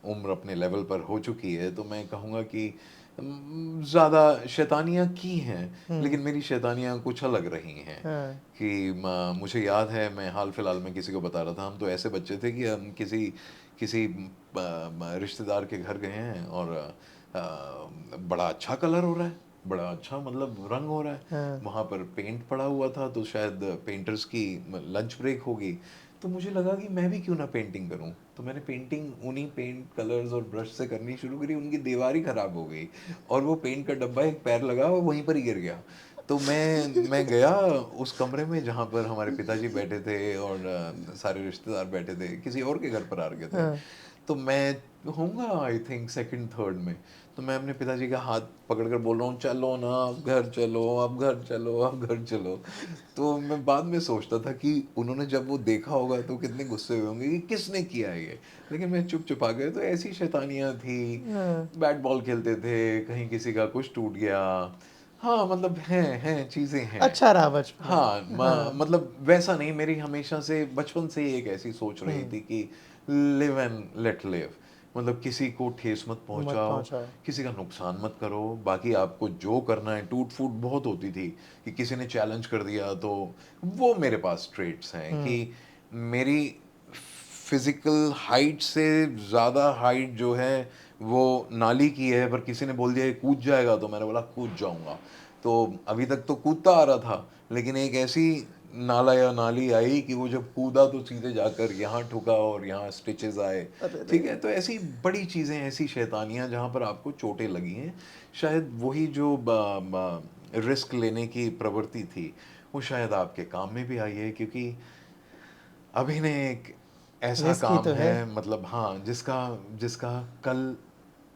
उम्र अपने लेवल पर हो चुकी है, तो मैं कहूँगा कि ज़्यादा शैतानियाँ की हैं, हुँ, लेकिन मेरी शैतानियाँ कुछ अलग रही हैं। हाँ, कि मुझे याद है मैं हाल फिलहाल में किसी को बता रहा था, हम तो ऐसे बच्चे थे कि हम किसी किसी रिश्तेदार के घर गए हैं और बड़ा अच्छा कलर हो रहा है, बड़ा अच्छा मतलब रंग हो रहा है, हाँ। वहाँ पर पेंट पड़ा हुआ था, तो शायद पेंटर्स की लंच ब्रेक होगी। तो मुझे लगा कि मैं भी क्यों ना पेंटिंग करूं, तो मैंने पेंटिंग उन्हीं पेंट कलर्स और ब्रश से करनी शुरू करी। उनकी दीवार ही खराब हो गई और वो पेंट का डब्बा एक पैर लगा और वहीं पर ही गिर गया। तो मैं गया उस कमरे में जहाँ पर हमारे पिताजी बैठे थे और सारे रिश्तेदार बैठे थे, किसी और के घर पर आ गए थे। हाँ, तो मैं होऊंगा आई थिंक सेकंड थर्ड में, तो मैं अपने पिताजी का हाथ पकड़ कर बोल रहा हूँ चलो ना अब घर चलो, अब घर चलो, अब घर चलो। तो मैं बाद में सोचता था कि उन्होंने जब वो देखा होगा तो कितने गुस्से हुए होंगे कि किसने किया है ये। लेकिन मैं चुप चुपा गए, तो ऐसी शैतानियाँ थी। हाँ। बैट बॉल खेलते थे, कहीं किसी का कुछ टूट गया। हाँ मतलब हैं चीज़ें हैं। अच्छा रहा बचपन। हाँ हाँ, मतलब वैसा नहीं, मेरी हमेशा से बचपन से ही एक ऐसी सोच रही हुँ, थी कि लिव एंड लेट लिव, मतलब किसी को ठेस मत मत पहुंचाओ, पहुँचाओ। किसी का नुकसान मत करो, बाकी आपको जो करना है। टूट फूट बहुत होती थी कि किसी ने चैलेंज कर दिया, तो वो मेरे पास ट्रेट्स हैं कि हुँ, मेरी फिजिकल हाइट से ज़्यादा हाइट जो है वो नाली की है, पर किसी ने बोल दिया ये कूद जाएगा, तो मैंने बोला कूद जाऊंगा। तो अभी तक तो कूदता आ रहा था, लेकिन एक ऐसी नाला या नाली आई कि वो जब कूदा तो सीधे जाकर यहाँ ठुका और यहाँ स्टिचेस आए। अरे रे! ठीक है, तो ऐसी बड़ी चीज़ें, ऐसी शैतानियाँ जहाँ पर आपको चोटें लगी हैं, शायद वही जो रिस्क लेने की प्रवृत्ति थी, वो शायद आपके काम में भी आई है, क्योंकि अभिनय एक ऐसा रिस्क ही काम तो है, है, मतलब हाँ, जिसका जिसका कल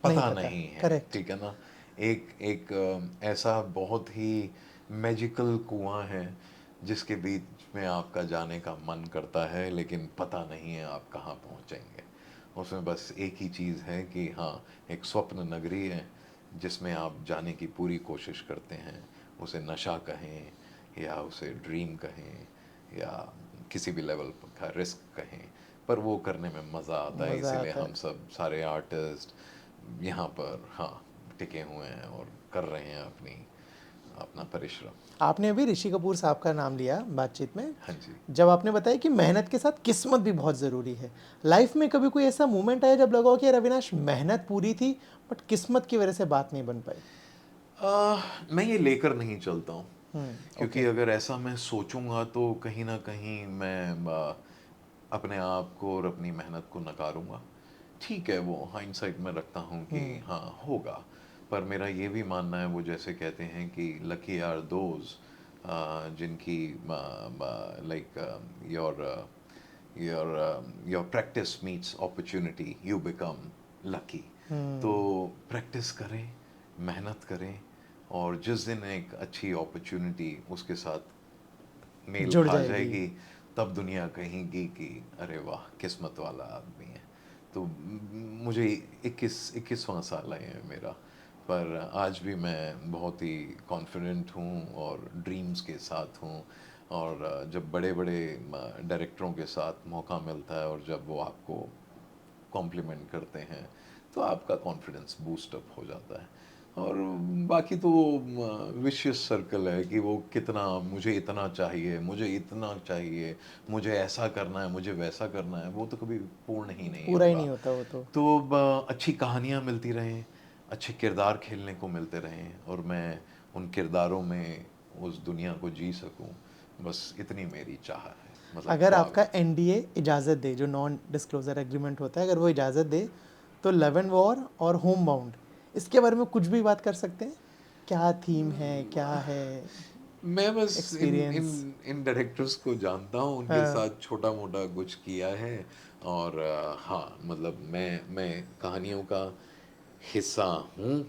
नहीं पता पता। नहीं है, करेक्ट। ठीक है ना? एक एक ऐसा बहुत ही मैजिकल कुआं है जिसके बीच में आपका जाने का मन करता है, लेकिन पता नहीं है आप कहाँ पहुँचेंगे। उसमें बस एक ही चीज़ है कि हाँ, एक स्वप्न नगरी है जिसमें आप जाने की पूरी कोशिश करते हैं। उसे नशा कहें या उसे ड्रीम कहें या किसी भी लेवल का रिस्क कहें, पर वो करने में मज़ा आता है। मज़ा इसीलिए आता है। हम सब सारे आर्टिस्ट यहाँ पर हाँ टिके हुए हैं और कर रहे हैं अपना परिश्रम। आपने अभी ऋषि कपूर साहब का नाम लिया बातचीत में, हाँ जी। जब आपने बताया कि मेहनत के साथ किस्मत भी बहुत ज़रूरी है। लाइफ में कभी कोई ऐसा मोमेंट आया जब लगा हो कि यार अविनाश मेहनत पूरी थी बट किस्मत की वजह से बात नहीं बन पाई? मैं ये लेकर नहीं चलता हूँ, क्योंकि ओके। अगर ऐसा मैं सोचूंगा तो कहीं ना कहीं मैं अपने आप को और अपनी मेहनत को नकारूंगा। ठीक है, वो हाइंडसाइट में रखता हूँ कि हुँ, हाँ होगा, पर मेरा ये भी मानना है, वो जैसे कहते हैं कि लकी आर दोज जिनकी like your your practice meets opportunity, you become lucky. तो हुँ, प्रैक्टिस करें, मेहनत करें, और जिस दिन एक अच्छी अपॉर्चुनिटी उसके साथ मेल जुड़ खा जाएगी। जाएगी, तब दुनिया कहेगी कि अरे वाह किस्मत वाला आदमी है। तो मुझे 21वां साल है मेरा, पर आज भी मैं बहुत ही कॉन्फिडेंट हूँ और ड्रीम्स के साथ हूँ। और जब बड़े बड़े डायरेक्टरों के साथ मौका मिलता है और जब वो आपको कॉम्प्लीमेंट करते हैं, तो आपका कॉन्फिडेंस बूस्ट अप हो जाता है। और बाकी तो विशियस सर्कल है कि वो कितना मुझे इतना चाहिए, मुझे इतना चाहिए, मुझे ऐसा करना है, मुझे वैसा करना है, वो तो कभी पूर्ण ही नहीं पूरा ही होगा। नहीं होता वो तो। तो अच्छी कहानियाँ मिलती रहें, अच्छे किरदार खेलने को मिलते रहें और मैं उन किरदारों में उस दुनिया को जी सकूं, बस इतनी मेरी चाह है, मतलब अगर ख्वाब आपका है। एनडीए इजाज़त दे, जो नॉन डिस्क्लोजर एग्रीमेंट होता है, अगर वो इजाज़त दे, तो लव एंड वॉर और होम बाउंड, इसके बारे में कुछ भी बात कर सकते हैं? क्या थीम है, क्या है मैं बस इन इन एक्सपीरियंस? इन डायरेक्टर्स को जानता हूँ, उनके हाँ। साथ छोटा मोटा कुछ किया है। और हाँ, मतलब मैं कहानियों का हिस्सा हूँ।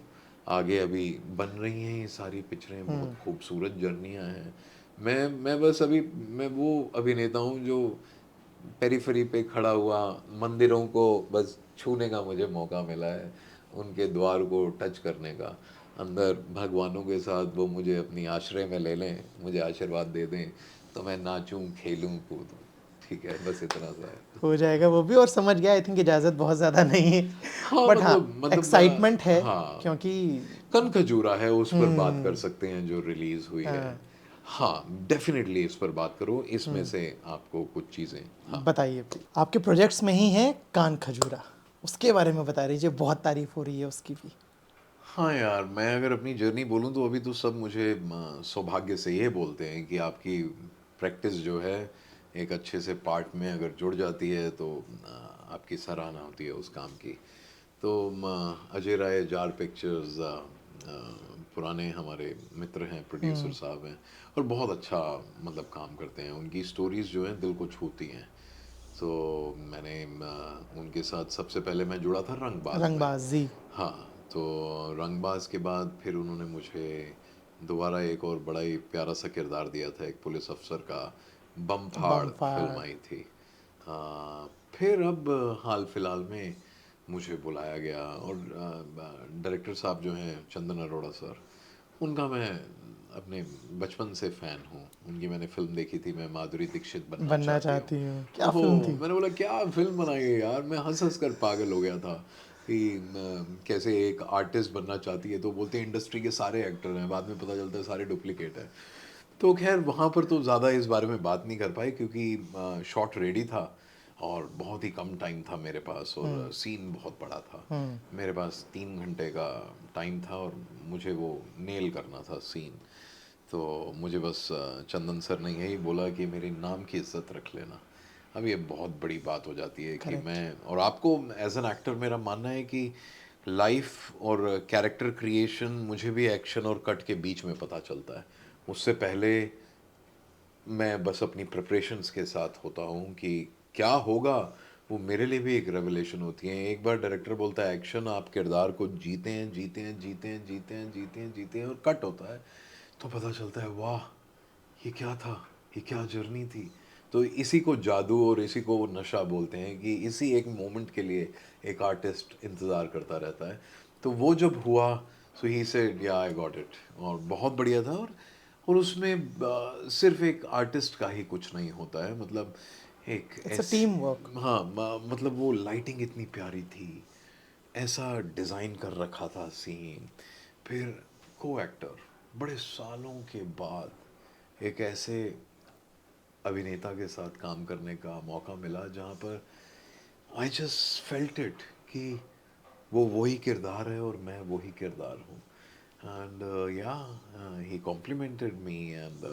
आगे अभी बन रही हैं ये सारी पिक्चरें, बहुत खूबसूरत जर्नियाँ हैं। मैं बस अभी मैं वो अभिनेता हूँ जो पेरिफेरी पे खड़ा हुआ, मंदिरों को बस छूने का मुझे मौका मिला है, उनके द्वार को टच करने का। अंदर भगवानों के साथ वो मुझे अपनी आश्रय में ले लें, मुझे आशीर्वाद दे दें, तो मैं नाचूं, खेलूं, कूदूं। ठीक है, बस इतना सा है। हो जाएगा वो भी, और समझ गया, आई थिंक इजाज़त बहुत ज़्यादा नहीं है, हाँ, बट हाँ, मतलब एक्साइटमेंट है, हाँ, क्योंकि कन खजूरा है, उस पर बात कर सकते हैं जो रिलीज हुई है। हाँ, हाँ, डेफिनेटली इस पर बात करो, इसमें से आपको कुछ चीज़ें। हाँ बताइए। आपके प्रोजेक्ट्स में ही है कान खजूरा, उसके बारे में बता दीजिए, बहुत तारीफ हो रही है उसकी भी। हाँ यार, मैं अगर अपनी जर्नी बोलूँ तो अभी तो सब मुझे सौभाग्य से ये बोलते हैं कि आपकी प्रैक्टिस जो है एक अच्छे से पार्ट में अगर जुड़ जाती है तो आपकी सराहना होती है उस काम की। तो अजय राय, जार पिक्चर्स, पुराने हमारे मित्र हैं, प्रोड्यूसर साहब हैं और बहुत अच्छा मतलब काम करते हैं। उनकी स्टोरीज़ जो हैं दिल को छूती हैं। तो मैंने उनके साथ सबसे पहले मैं जुड़ा था रंगबाज में। रंगबाजी। हाँ, तो रंगबाज के बाद फिर उन्होंने मुझे दोबारा एक और बड़ा ही प्यारा सा किरदार दिया था, एक पुलिस अफसर का, बमफाड़ फिल्म बम्फार। आई थी। फिर अब हाल फिलहाल में मुझे बुलाया गया और डायरेक्टर साहब जो हैं चंदन अरोड़ा सर, उनका मैं अपने बचपन से फ़ैन हूँ। उनकी मैंने फ़िल्म देखी थी, मैं माधुरी दीक्षित बनना बनना चाहती हूँ। चाहती हूँ, क्या ओहो! फिल्म थी? मैंने बोला क्या फ़िल्म बनाई है यार, मैं हँस-हँस कर पागल हो गया था कि कैसे एक आर्टिस्ट बनना चाहती है, तो बोलते हैं इंडस्ट्री के सारे एक्टर हैं, बाद में पता चलता है सारे डुप्लीकेट हैं। तो ख़ैर वहाँ पर तो ज़्यादा इस बारे में बात नहीं कर पाए क्योंकि शॉट रेडी था और बहुत ही कम टाइम था मेरे पास और सीन बहुत बड़ा था। मेरे पास 3 घंटे का टाइम था और मुझे वो नेल करना था सीन। तो मुझे बस चंदन सर ने यही बोला कि मेरे नाम की इज़्ज़त रख लेना। अब ये बहुत बड़ी बात हो जाती है कि करेक्ट। मैं और आपको एज़ एन एक्टर मेरा मानना है कि लाइफ़ और कैरेक्टर क्रिएशन मुझे भी एक्शन और कट के बीच में पता चलता है। उससे पहले मैं बस अपनी प्रिपरेशंस के साथ होता हूँ कि क्या होगा, वो मेरे लिए भी एक रेवलेशन होती है। एक बार डायरेक्टर बोलता है एक्शन, आप किरदार को जीते हैं, जीते हैं, जीते हैं, जीते हैं, जीते हैं, जीते हैं और कट होता है, तो पता चलता है वाह! ये क्या था? ये क्या जर्नी थी? तो इसी को जादू और इसी को वो नशा बोलते हैं कि इसी एक मोमेंट के लिए एक आर्टिस्ट इंतज़ार करता रहता है। तो वो जब हुआ, सो ही सेड या आई गॉट इट, और बहुत बढ़िया था। और उसमें सिर्फ़ एक आर्टिस्ट का ही कुछ नहीं होता है, मतलब एक इट्स अ ऐस टीम वर्क। हाँ, म मतलब वो लाइटिंग इतनी प्यारी थी, ऐसा डिज़ाइन कर रखा था सीन, फिर को-एक्टर, बड़े सालों के बाद एक ऐसे अभिनेता के साथ काम करने का मौका मिला जहाँ पर आई जस्ट फेल्ट इट कि वो वही किरदार है और मैं वही किरदार हूँ। एंड या ही कॉम्प्लीमेंटेड मी एंड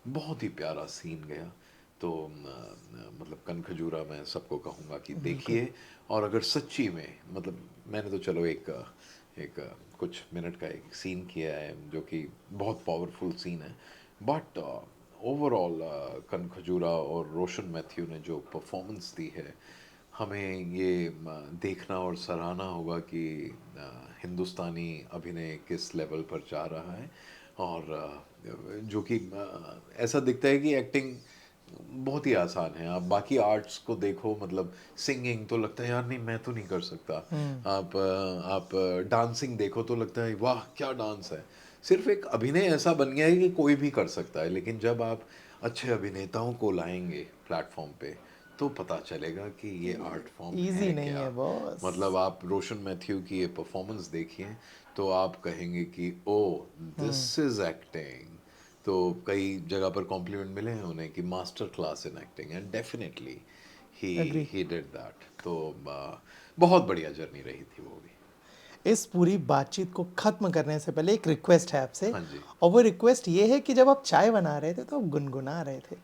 बहुत ही प्यारा सीन गया। तो मतलब कन खजूरा मैं सबको कहूँगा कि बिल्कुल। देखिए। और अगर सच्ची में मतलब मैंने तो चलो एक कुछ मिनट का एक सीन किया है जो कि बहुत पावरफुल सीन है, बट ओवरऑल कन खजूरा और रोशन मैथ्यू ने जो परफॉर्मेंस दी है, हमें ये देखना और सराहना होगा कि हिंदुस्तानी अभिनय किस लेवल पर जा रहा है। और जो कि ऐसा दिखता है कि एक्टिंग बहुत ही आसान है। आप बाकी आर्ट्स को देखो, मतलब सिंगिंग तो लगता है यार नहीं मैं तो नहीं कर सकता। आप डांसिंग देखो तो लगता है वाह क्या डांस है। सिर्फ एक अभिनय ऐसा बन गया है कि कोई भी कर सकता है, लेकिन जब आप अच्छे अभिनेताओं को लाएंगे प्लेटफॉर्म पे तो पता चलेगा कि ये आर्ट फॉर्म Easy है नहीं क्या। है बॉस। मतलब आप रोशन मैथ्यू की ये परफॉर्मेंस देखिए तो आप कहेंगे कि ओ दिस इज एक्टिंग। तो कई जगह पर कॉम्प्लीमेंट मिले हैं उन्हें कि master class in acting, and definitely he Agree. He did that. तो बहुत बढ़िया जर्नी रही थी वो भी। इस पूरी बातचीत को खत्म करने से पहले एक रिक्वेस्ट है आपसे, हाँ जी। और वो रिक्वेस्ट ये है कि जब आप चाय बना रहे थे तो आप गुनगुना रहे थे,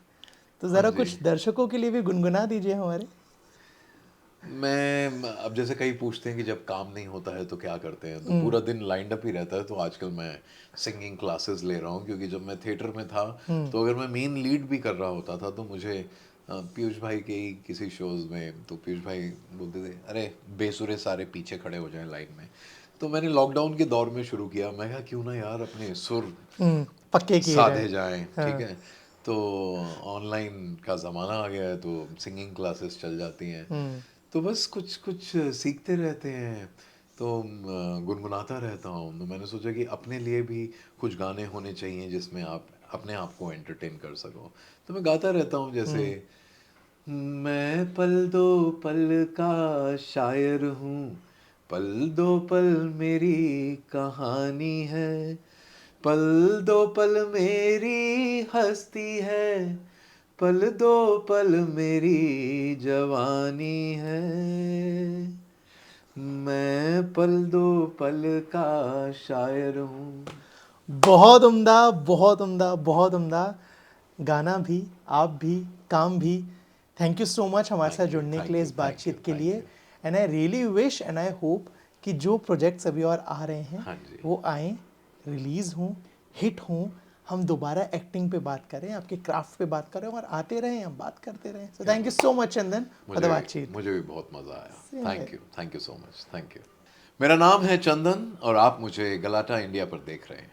तो हाँ ज़रा जी। कुछ दर्शकों के लिए भी गुनगुना दीजिए हमारे। मैं अब जैसे कई पूछते हैं कि जब काम नहीं होता है तो क्या करते हैं, तो पूरा दिन लाइंड अप ही रहता है। तो आजकल मैं सिंगिंग क्लासेस ले रहा हूँ, क्योंकि जब मैं थिएटर में था तो अगर मैं मेन लीड भी कर रहा होता था तो मुझे पीयूष भाई के ही किसी शोज में, तो पीयूष भाई बोलते थे अरे बेसुरे सारे पीछे खड़े हो जाएं लाइन में। तो मैंने लॉकडाउन के दौर में शुरू किया, मैं कहा क्यों ना यार अपने सुर पक्के किए जाए। साधे जाएं, ठीक हाँ। है। तो ऑनलाइन का ज़माना आ गया है तो सिंगिंग क्लासेस चल जाती हैं। तो बस कुछ कुछ सीखते रहते हैं। तो गुनगुनाता रहता हूँ। तो मैंने सोचा कि अपने लिए भी कुछ गाने होने चाहिए जिसमें आप अपने आप को एंटरटेन कर सको। तो मैं गाता रहता हूँ, जैसे मैं पल दो पल का शायर हूँ, पल दो पल मेरी कहानी है, पल दो पल मेरी हस्ती है, पल दो पल मेरी जवानी है, मैं पल दो पल का शायर हूँ। बहुत उम्दा, बहुत उम्दा, बहुत उम्दा। गाना भी, आप भी, काम भी। थैंक यू सो मच हमारे साथ थैंक यू, जुड़ने के लिए, थैंक यू, इस थैंक यू, बातचीत के थैंक लिए। You. And I really wish and I hope कि जो प्रोजेक्ट्स अभी और आ रहे हैं हाँ जी। वो आएँ, रिलीज़ हों, हिट हों, हम दोबारा एक्टिंग पे बात करें, आपके क्राफ्ट पे बात करें, और आते रहें, हम बात करते रहें। सो क्या थैंक यू बात। So much Chandan for the बातचीत। मुझे भी बहुत मज़ा आया। Same here. Thank you so much, thank you. मेरा नाम है चंदन और आप मुझे गलाटा इंडिया पर देख रहे हैं।